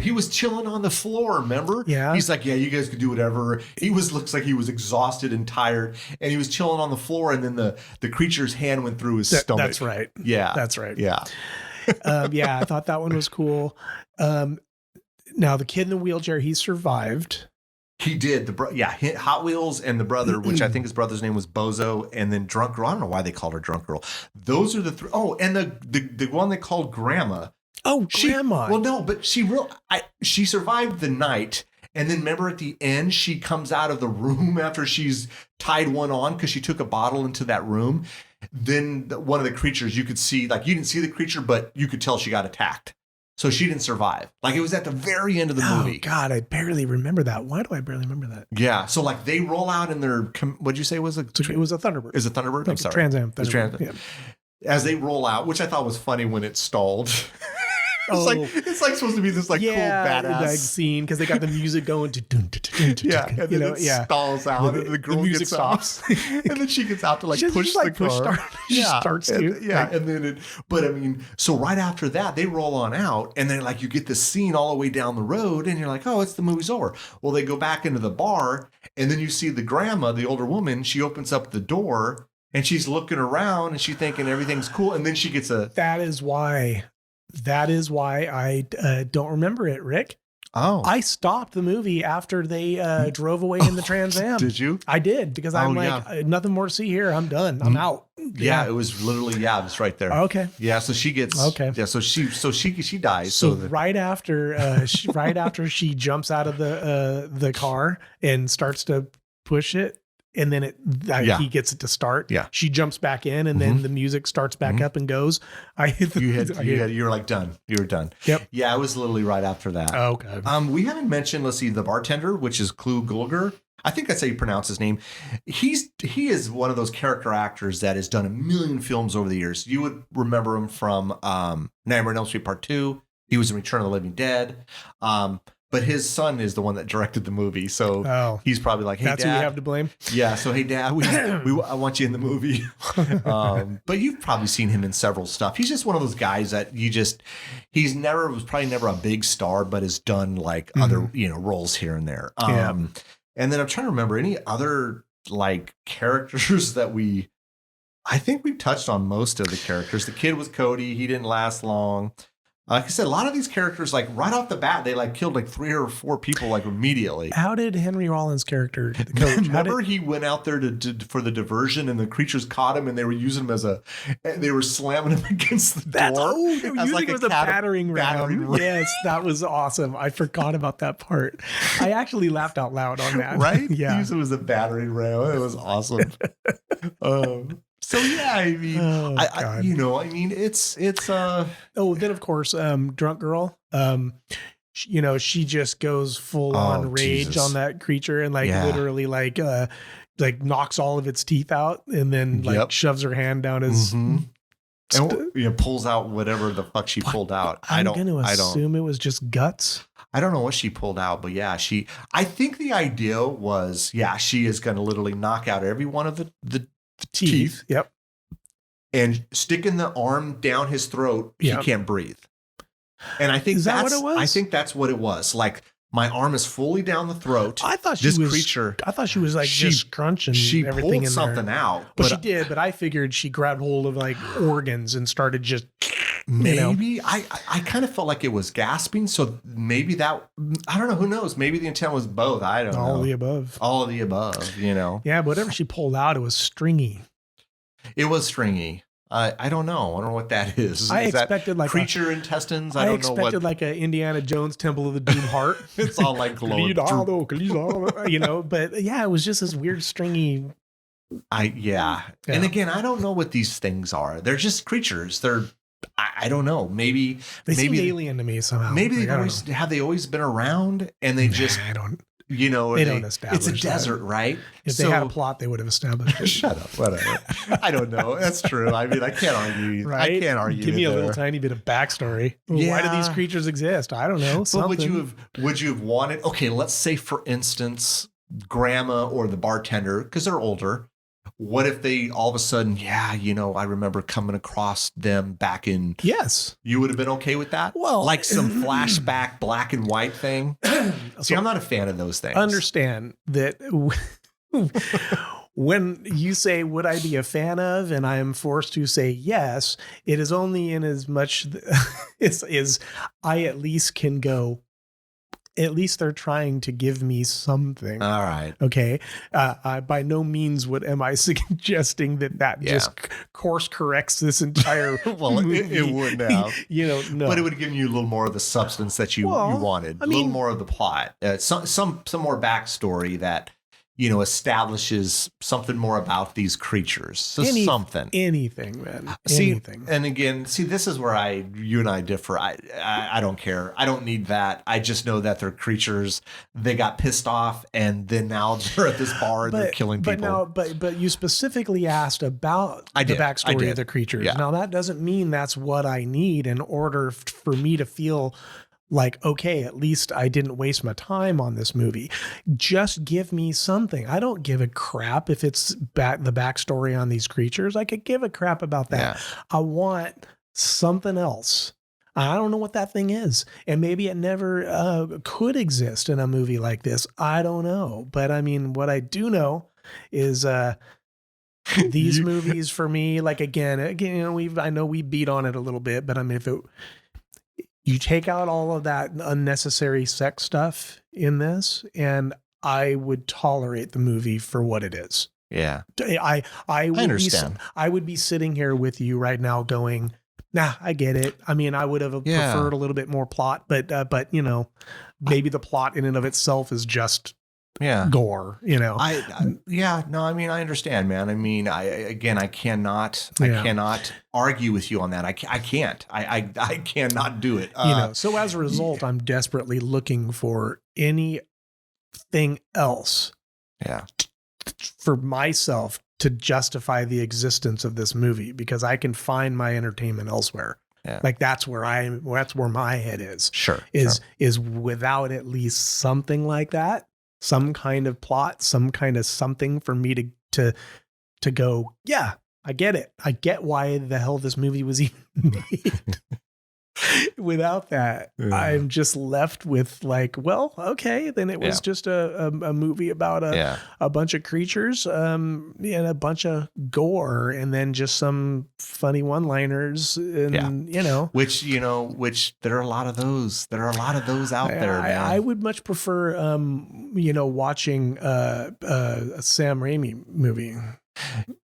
He was chilling on the floor, remember? Yeah. He's like, you guys could do whatever. Looks like he was exhausted and tired, and he was chilling on the floor, and then the creature's hand went through his stomach. That's right. Yeah. That's right. Yeah. I thought that one was cool. Now the kid in the wheelchair, he survived. He did. Hot Wheels and the brother, which I think his brother's name was Bozo, and then Drunk Girl. I don't know why they called her Drunk Girl. Those are the three. Oh, and the one they called Grandma. Oh, Grandma. Well, no, but she survived the night. And then remember at the end, she comes out of the room after she's tied one on because she took a bottle into that room. Then one of the creatures, you could see, like, you didn't see the creature, but you could tell she got attacked. So she didn't survive. Like, it was at the very end of the movie. Oh, God, I barely remember that. Why do I barely remember that? Yeah. So, like, they roll out in their, what'd you say was a? It was a Thunderbird. Is it Thunderbird? I'm sorry. Trans Am. Thunderbird. Yeah. As they roll out, which I thought was funny when it stalled. It's like supposed to be this cool badass scene because they got the music going to and then it stalls out and the girl music gets stops and then she gets out to push the car. She starts to and then so right after that they roll on out, and then you get this scene all the way down the road, and you're like, oh, it's the movie's over. Well, they go back into the bar, and then you see the grandma, the older woman. She opens up the door and she's looking around and she's thinking everything's cool, and then she gets That is why I don't remember it, Rick. Oh. I stopped the movie after they drove away in the Trans Am. Did you? I did, because I'm nothing more to see here. I'm done. I'm out. Yeah, it was literally, it's right there. Okay. Yeah, so she gets Yeah, so she dies. So right after she jumps out of the car and starts to push it, and then he gets it to start. Yeah. She jumps back in, and then the music starts back up and goes. You were like done. You were done. Yep. Yeah, it was literally right after that. Oh, okay. We haven't mentioned, let's see, the bartender, which is Clu Gulger. I think that's how you pronounce his name. He is one of those character actors that has done a million films over the years. You would remember him from Nightmare on Elm Street Part 2. He was in Return of the Living Dead. But his son is the one that directed the movie, so he's probably like, "Hey, that's Dad, who you have to blame." Yeah, so hey, Dad, I want you in the movie. But you've probably seen him in several stuff. He's just one of those guys that was probably never a big star, but has done other roles here and there. And then I'm trying to remember any other characters that I think we've touched on most of the characters. The kid was Cody. He didn't last long. Like I said, a lot of these characters, right off the bat, they killed 3 or 4 people immediately. How did Henry Rollins' character, the coach, remember he went out there for the diversion, and the creatures caught him, and they were using him they were slamming him against the door. They were using him as a battering ram. Yes, that was awesome. I forgot about that part. I actually laughed out loud on that. Right? Yeah. He used him as a battering ram. It was awesome. So yeah, I mean, it's. Oh, then of course, Drunk Girl. She just goes full on rage Jesus. on that creature and literally knocks all of its teeth out, and then shoves her hand down his. And pulls out whatever the fuck she pulled out. I'm going to assume it was just guts. I don't know what she pulled out, but yeah, I think the idea was, she is going to literally knock out every one of the teeth. Yep. And sticking the arm down his throat, Yep. he can't breathe. And I think Is that what it was? I think that's what it was. Like, my arm is fully down the throat. I thought she was like just crunching everything pulled in something there. out. Well, she did, but I figured she grabbed hold of like organs and started just maybe I kind of felt like it was gasping. So maybe that, I don't know, who knows? Maybe the intent was both. I don't know. All of the above. All of the above, Yeah, but whatever she pulled out, it was stringy. It was stringy. I don't know. I don't know what that is. I is expected like creature intestines. I don't know what. expected like a Indiana Jones Temple of the Doom heart. It's all like glowing. But yeah, it was just this weird stringy. And again, I don't know what these things are. They're just creatures. I don't know. Maybe they seem alien to me somehow. Maybe have they always been around and they just I don't. They don't establish. It's a desert, right? If they had a plot, they would have established it. Shut up, whatever. I don't know. That's true. I mean, I can't argue. Right? I can't argue. Give me a little tiny bit of backstory. Yeah. Why do these creatures exist? I don't know. But would you have wanted? Okay, let's say for instance, grandma or the bartender, because they're older. What if they all of a sudden, I remember coming across them back in. Yes. You would have been okay with that? Well, like some flashback black and white thing. See, I'm not a fan of those things. Understand that when you say, would I be a fan of, and I am forced to say yes, it is only in as much as I at least can go, at least they're trying to give me something. All right. Okay. By no means am I suggesting that just course corrects this entire movie. It wouldn't have. No. But it would have given you a little more of the substance that you wanted. A little more of the plot. Some more backstory that, establishes something more about these creatures. So something. Anything, man. Anything. And again, this is where you and I differ. I don't care. I don't need that. I just know that they're creatures. They got pissed off, and then now they're at this bar and they're killing people. But you specifically asked about the backstory of the creatures. Yeah. Now, that doesn't mean that's what I need in order for me to feel like, okay, at least I didn't waste my time on this movie. Just give me something. I don't give a crap if it's the backstory on these creatures. I could give a crap about that. Yeah. I want something else. I don't know what that thing is. And maybe it never could exist in a movie like this. I don't know. But I mean, what I do know is these movies for me, like again, I know we beat on it a little bit, but I mean, you take out all of that unnecessary sex stuff in this, and I would tolerate the movie for what it is. Yeah. I understand. I would be sitting here with you right now going, nah, I get it. I mean, I would have preferred a little bit more plot, but maybe the plot in and of itself is just gore, I understand, man. I mean, I cannot argue with you on that. I can't. I cannot do it. So as a result, I'm desperately looking for anything else. Yeah. For myself to justify the existence of this movie, because I can find my entertainment elsewhere. Yeah. Like that's where my head is. Sure. Is without at least something like that. Some kind of plot, some kind of something for me to go, yeah, I get it. I get why the hell this movie was even made. Without that, I'm just left with like, well, okay, then it was just a movie about a bunch of creatures, and a bunch of gore, and then just some funny one-liners, and which there are a lot of those. There are a lot of those out there. Man. I would much prefer, watching a Sam Raimi movie.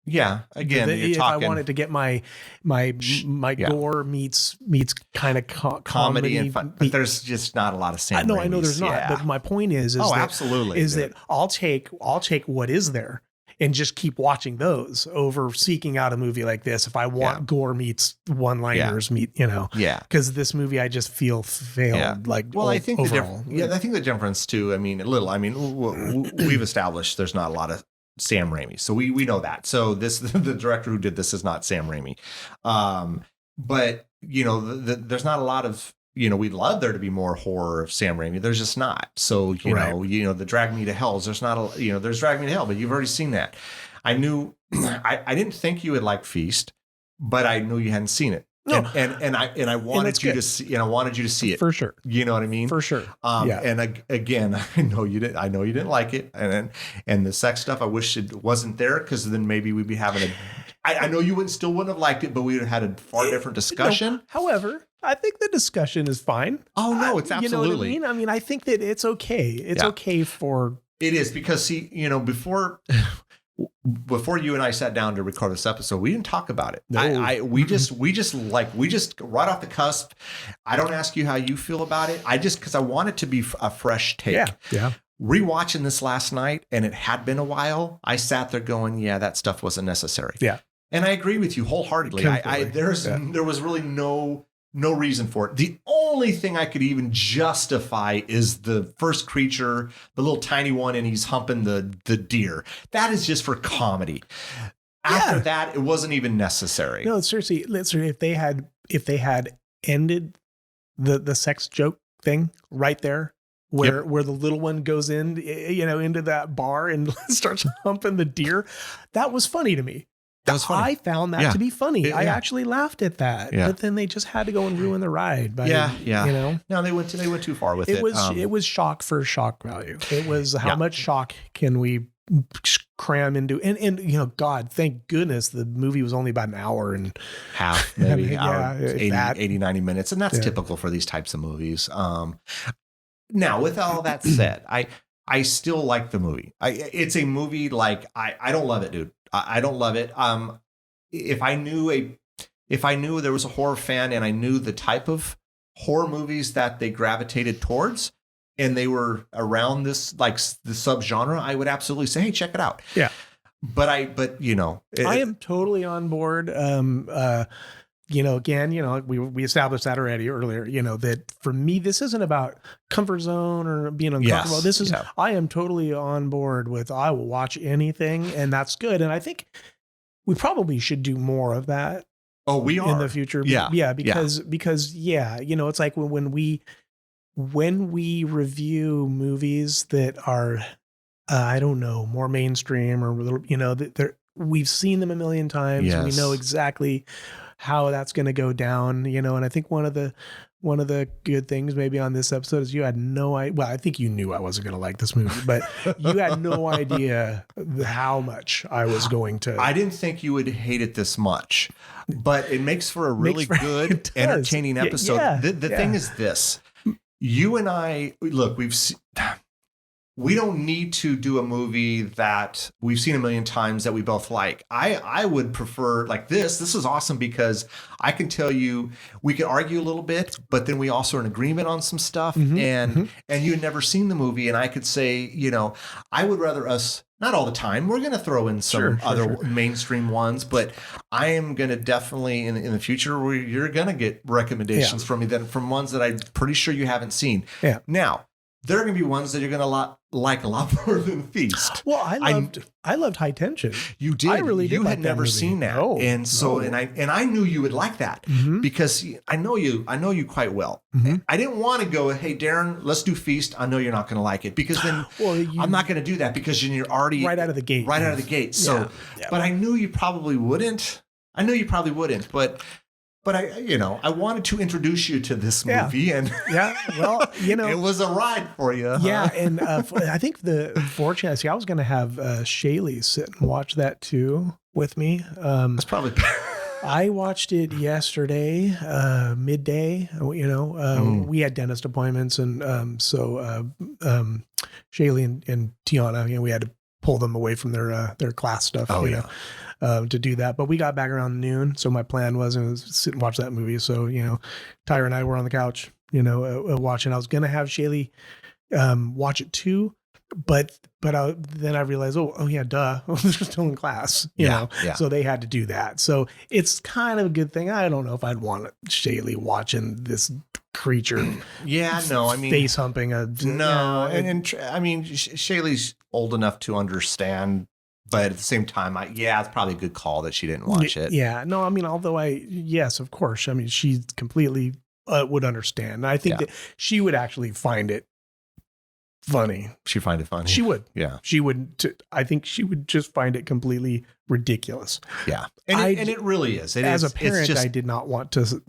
Yeah, again, if I wanted to get my gore meets kind of comedy and fun, but there's just not a lot of Sam Raimi's. I know there's not. But my point is absolutely, that I'll take what is there and just keep watching those over seeking out a movie like this. If I want gore meets one-liners because this movie I just feel failed. Yeah. I think overall. I think the difference too. I mean, we've established there's not a lot of Sam Raimi. So we know that. So the director who did this is not Sam Raimi. But there's not a lot of we'd love there to be more horror of Sam Raimi. There's just not. So, the Drag Me to Hells, there's not there's Drag Me to Hell, but you've already seen that. I knew, I didn't think you would like Feast, but I knew you hadn't seen it. No. And I wanted you to see, and I wanted you to see it for sure. You know what I mean? For sure. And again, I know you didn't like it. And the sex stuff, I wish it wasn't there, because then maybe we'd be having I know you still wouldn't have liked it, but we would have had a far different discussion. No, however, I think the discussion is fine. Oh no, it's absolutely. You know what I mean? I mean, I think that it's okay. It's okay for. It is, because before you and I sat down to record this episode, we didn't talk about it. No. We just right off the cusp. I don't ask you how you feel about it. Because I want it to be a fresh take. Yeah. Rewatching this last night, and it had been a while, I sat there going, yeah, that stuff wasn't necessary. Yeah. And I agree with you wholeheartedly. There was really no reason for it. The only thing I could even justify is the first creature, the little tiny one, and he's humping the deer. That is just for comedy. After that, it wasn't even necessary. No, seriously, if they had ended the sex joke thing right there, where the little one goes into that bar and starts humping the deer, that was funny to me. That was funny. I found that to be funny. I actually laughed at that. Yeah. But then they just had to go and ruin the ride. By, No, they went too far with it. It was shock for shock value. It was how much shock can we cram into, and God, thank goodness the movie was only about an hour and half, maybe 80, 90 minutes. And that's typical for these types of movies. Now, with all that said, I still like the movie. It's a movie I don't love it, dude. I don't love it. If I knew there was a horror fan and I knew the type of horror movies that they gravitated towards, and they were around this the subgenre, I would absolutely say, hey, check it out. Yeah. But I am totally on board. Again, we established that already earlier, that for me, this isn't about comfort zone or being uncomfortable. I am totally on board with, I will watch anything, and that's good. And I think we probably should do more of that. Oh, we are in the future. Yeah. Because it's like when we review movies that are, I don't know, more mainstream, or, we've seen them a million times. Yes. We know exactly how that's going to go down, and I think one of the good things maybe on this episode is you had no idea. Well, I think you knew I wasn't going to like this movie, but you had no idea how much I was going to. I didn't think you would hate it this much, but it makes for a really good, entertaining episode. The thing is this: you and I, look, we don't need to do a movie that we've seen a million times that we both like. I would prefer this. This is awesome because I can tell you, we could argue a little bit, but then we also are in agreement on some stuff. And you had never seen the movie, and I could say, I would rather us, not all the time, we're going to throw in some other mainstream ones, but I am going to definitely in the future, where you're going to get recommendations from me from ones that I'm pretty sure you haven't seen. Yeah. Now, there are going to be ones that you're going to like a lot more than Feast. Well, I loved High Tension. You did. I really did. You had never seen that, and I knew you would like that because I know you quite well. I didn't want to go, hey Darren, let's do Feast. I know you're not going to like it, because then I'm not going to do that, because you're already right out of the gate. So, but I knew you probably wouldn't. But I wanted to introduce you to this movie, and it was a ride for you. Yeah, and I think fortunately, I was going to have Shaylee sit and watch that too with me. That's probably. I watched it yesterday, midday. We had dentist appointments, and so Shaylee and Tiana, we had to pull them away from their class stuff. To do that, but we got back around noon. So my plan was to sit and watch that movie. So, Tyra and I were on the couch, watching. I was going to have Shaylee watch it too, but then I realized, oh yeah, duh, they're still in class, you know? So they had to do that. So it's kind of a good thing. I don't know if I'd want Shaylee watching this creature. Face humping Shaylee's old enough to understand. But at the same time, it's probably a good call that she didn't watch it. Yeah. No, although yes, of course. She's completely would understand. And I think that she would actually find it funny. She'd find it funny. She would. Yeah. She would. I think she would just find it completely ridiculous. Yeah. And it really is. As a parent, I did not want to.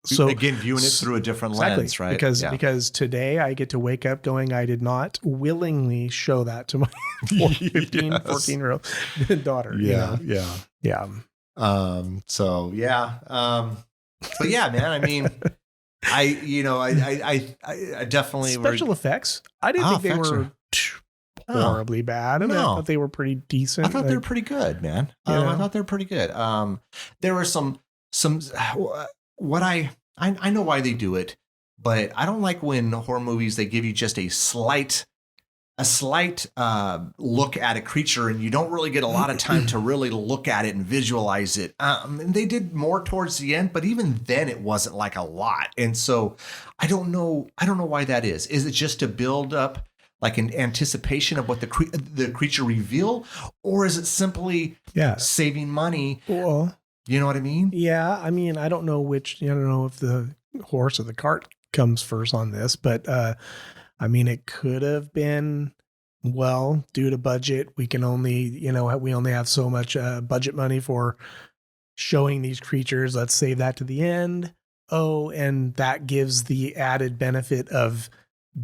So again, viewing it through a different lens, right? Because today I get to wake up going, I did not willingly show that to my 14-year-old daughter. Yeah. Yeah. So yeah. But yeah, man, I mean, I definitely special effects. I didn't think they were horribly bad. I mean, I thought they were pretty decent. I thought they were pretty good, man. I thought they were pretty good. There were some what I know why they do it, but I don't like when horror movies, they give you just a slight look at a creature and you don't really get a lot of time to really look at it and visualize it. And they did more towards the end, but even then it wasn't like a lot. And so I don't know why that is. Is it just to build up like an anticipation of what the creature reveal, or is it simply saving money? Well, you know what I mean? Yeah. I mean, I don't know if the horse or the cart comes first on this, but I mean, it could have been, well, due to budget, we only have so much budget money for showing these creatures. Let's save that to the end. Oh, and that gives the added benefit of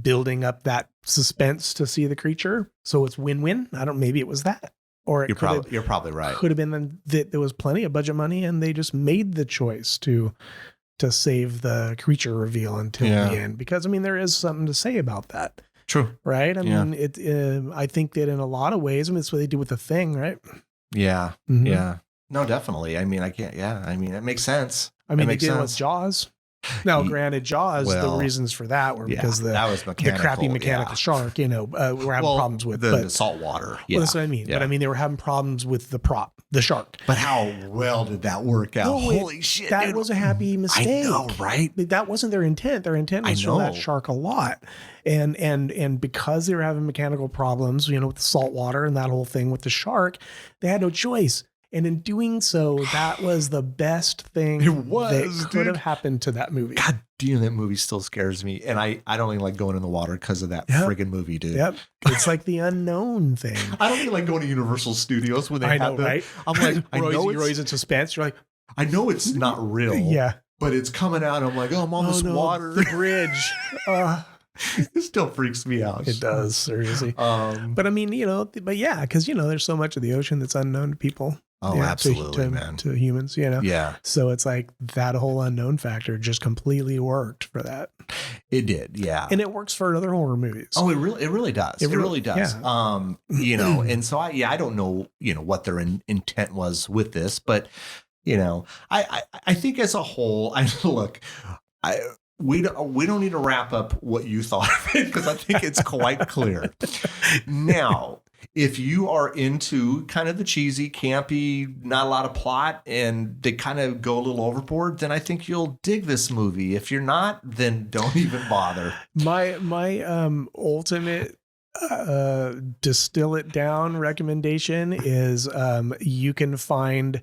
building up that suspense to see the creature. So it's win-win. Maybe it was that. Or you're probably right. Could have been that there was plenty of budget money and they just made the choice to save the creature reveal until the end. Because I mean, there is something to say about that. True. Right. I mean, I think that in a lot of ways, I mean, it's what they do with The Thing, right? Yeah. Mm-hmm. Yeah. No, definitely. I mean, it makes sense. I mean, they did it with Jaws. Now, granted, Jaws, the reasons for that were because that was the crappy mechanical shark, we're having problems with the salt water. Yeah. Well, that's what I mean. Yeah. But I mean, they were having problems with the prop, the shark. But how well did that work out? Holy shit. That was a happy mistake. I know, right? That wasn't their intent. Their intent was to show that shark a lot. And because they were having mechanical problems, with the salt water and that whole thing with the shark, they had no choice. And in doing so, that was the best thing that could have happened to that movie. God damn, that movie still scares me. And I don't even like going in the water because of that friggin' movie, dude. Yep. It's like the unknown thing. I don't even like going to Universal Studios when they have right? I'm like, Roy's in suspense. You're like, I know it's not real. Yeah. But it's coming out. I'm like, I'm on this water. The bridge. It still freaks me out. It does, seriously. But I mean, because, there's so much of the ocean that's unknown to people. Oh, absolutely, man. To humans, Yeah. So it's like that whole unknown factor just completely worked for that. It did, yeah. And it works for other horror movies. Oh, it really does. It really does. Yeah. And so I don't know, what their intent was with this, but I think as a whole, we don't need to wrap up what you thought of it because I think it's quite clear. Now, if you are into kind of the cheesy, campy, not a lot of plot, and they kind of go a little overboard, then I think you'll dig this movie. If you're not, then don't even bother. My ultimate distill it down recommendation is you can find,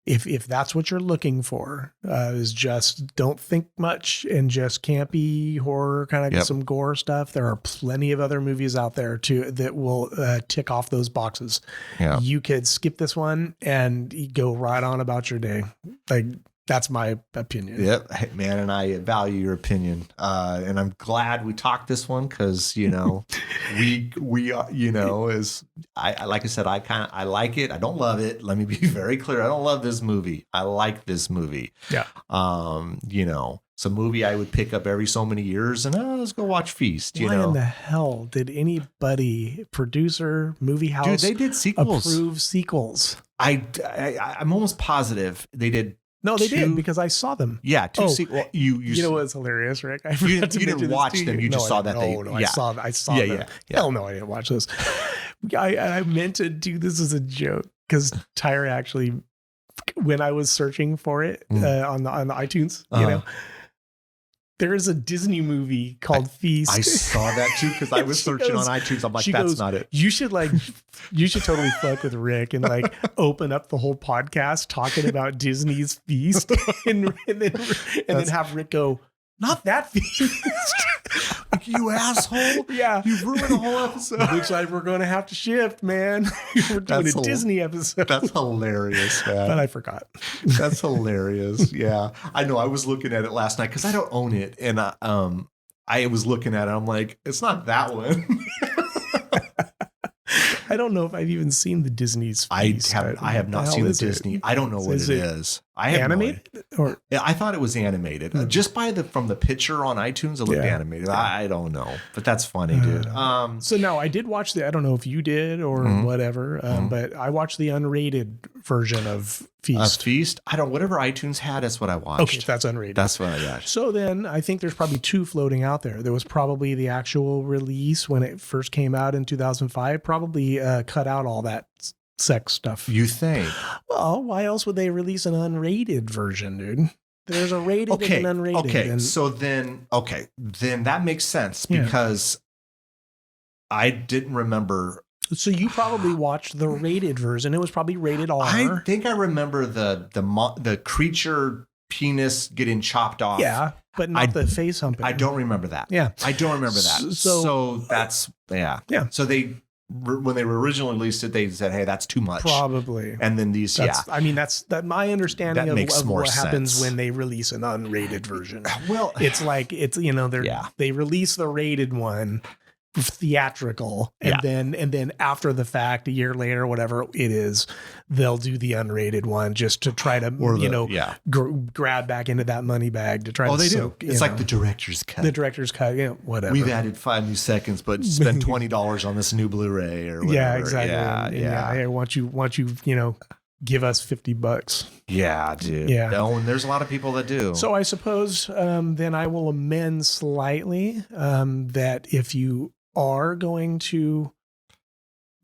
if that's what you're looking for, is just don't think much and just campy horror, kind of some gore stuff. There are plenty of other movies out there too that will tick off those boxes. Yeah. You could skip this one and go right on about your day. Like, that's my opinion. Yep, hey, man, and I value your opinion. And I'm glad we talked this one because we as I like I said, I like it. I don't love it. Let me be very clear. I don't love this movie. I like this movie. Yeah. It's a movie I would pick up every so many years and let's go watch Feast. Why in the hell did anybody, producer, movie house, dude, they did sequels. Approve sequels? I'm almost positive they did. No, they did because I saw them. Yeah, two sequels. You know what's hilarious, Rick? You didn't watch them. You just saw that they. No, I saw them. Yeah. Hell no, I didn't watch this. I meant to do this as a joke because Tyra actually, when I was searching for it on the iTunes, There is a Disney movie called Feast. I saw that too because I was searching on iTunes. I'm like, that's not it. You should totally fuck with Rick and like open up the whole podcast talking about Disney's Feast and then have Rick go, not that Feast. You asshole. Yeah. You've ruined the whole episode. Looks like we're going to have to shift, man. We're doing a Disney episode. That's hilarious, man. But I forgot. That's hilarious. Yeah. I know. I was looking at it last night because I don't own it. And I was looking at it. I'm like, it's not that one. I don't know if I've even seen the Disney's Feast. I have not seen the Disney. I don't know what it is. I have animated? Or I thought it was animated. Just from the picture on iTunes, it looked animated. I don't know, but that's funny, dude. So no, I did watch I don't know if you did or whatever, but I watched the unrated version of Feast. Feast? I don't. Whatever iTunes had, that's what I watched. Okay, that's unrated. That's what I watched. So then I think there's probably two floating out there. There was probably the actual release when it first came out in 2005. Probably cut out all that sex stuff. You think? Well, why else would they release an unrated version, dude? There's a rated and an unrated. Okay, and so then that makes sense because I didn't remember. So you probably watched the rated version. It was probably rated R. I think I remember the creature penis getting chopped off. Yeah, but not the face humping. I don't remember that. Yeah, I don't remember that. So that's yeah. So when they were originally released it, they said, "Hey, that's too much." Probably. And then these, I mean, that's my understanding of what happens when they release an unrated version. Well, it's they release the rated one theatrical, and then after the fact, a year later, or whatever it is, they'll do the unrated one just to try to grab back into that money bag to try. They do. It's like the director's cut. The director's cut, whatever. We've added 5 new seconds, but spend $20 on this new Blu-ray or whatever. Yeah, exactly. Hey, why don't you give us $50? Yeah, dude. Yeah. Oh, and there's a lot of people that do. So I suppose then I will amend slightly that if you are going to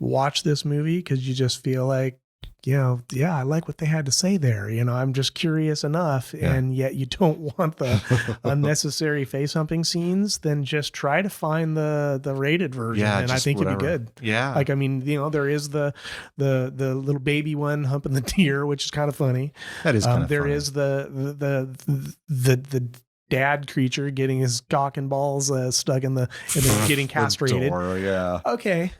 watch this movie because you just feel like, I like what they had to say there. I'm just curious enough, and yet you don't want the unnecessary face humping scenes, then just try to find the rated version. And I think it'd be good. Yeah. Like, I mean, there is the little baby one humping the deer, which is kind of funny. That is kind of funny. There is the dad creature getting his cock and balls stuck in and then getting castrated. Door, yeah. Okay,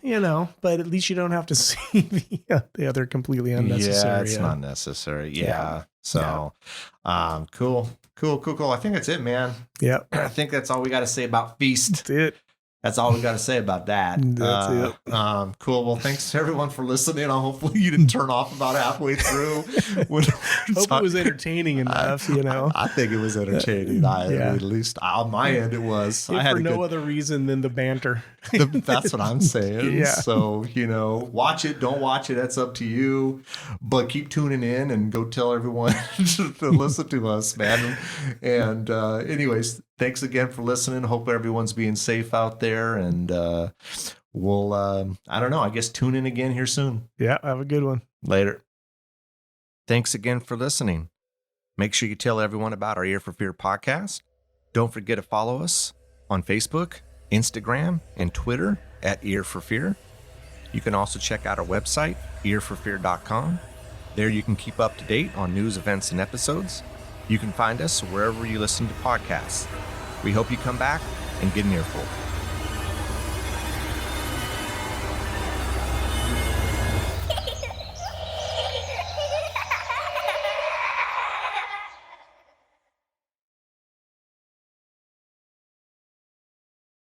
but at least you don't have to see the other completely unnecessary. Yeah, it's not necessary. Yeah. So, cool. I think that's it, man. Yeah. I think that's all we got to say about Feast. That's it. That's all we got to say about that. That's it. Cool. Well, thanks everyone for listening. Hopefully you didn't turn off about halfway through. Hope it was entertaining enough, I think it was entertaining. At least on my end it was. I had for no other reason than the banter. That's what I'm saying. Yeah. So, watch it, don't watch it. That's up to you. But keep tuning in and go tell everyone to listen to us, man. And anyways, thanks again for listening. Hope everyone's being safe out there. And we'll, I don't know, I guess tune in again here soon. Yeah, have a good one. Later. Thanks again for listening. Make sure you tell everyone about our Ear for Fear podcast. Don't forget to follow us on Facebook, Instagram, and Twitter at Ear for Fear. You can also check out our website, earforfear.com. There you can keep up to date on news, events, and episodes. You can find us wherever you listen to podcasts. We hope you come back and get an earful.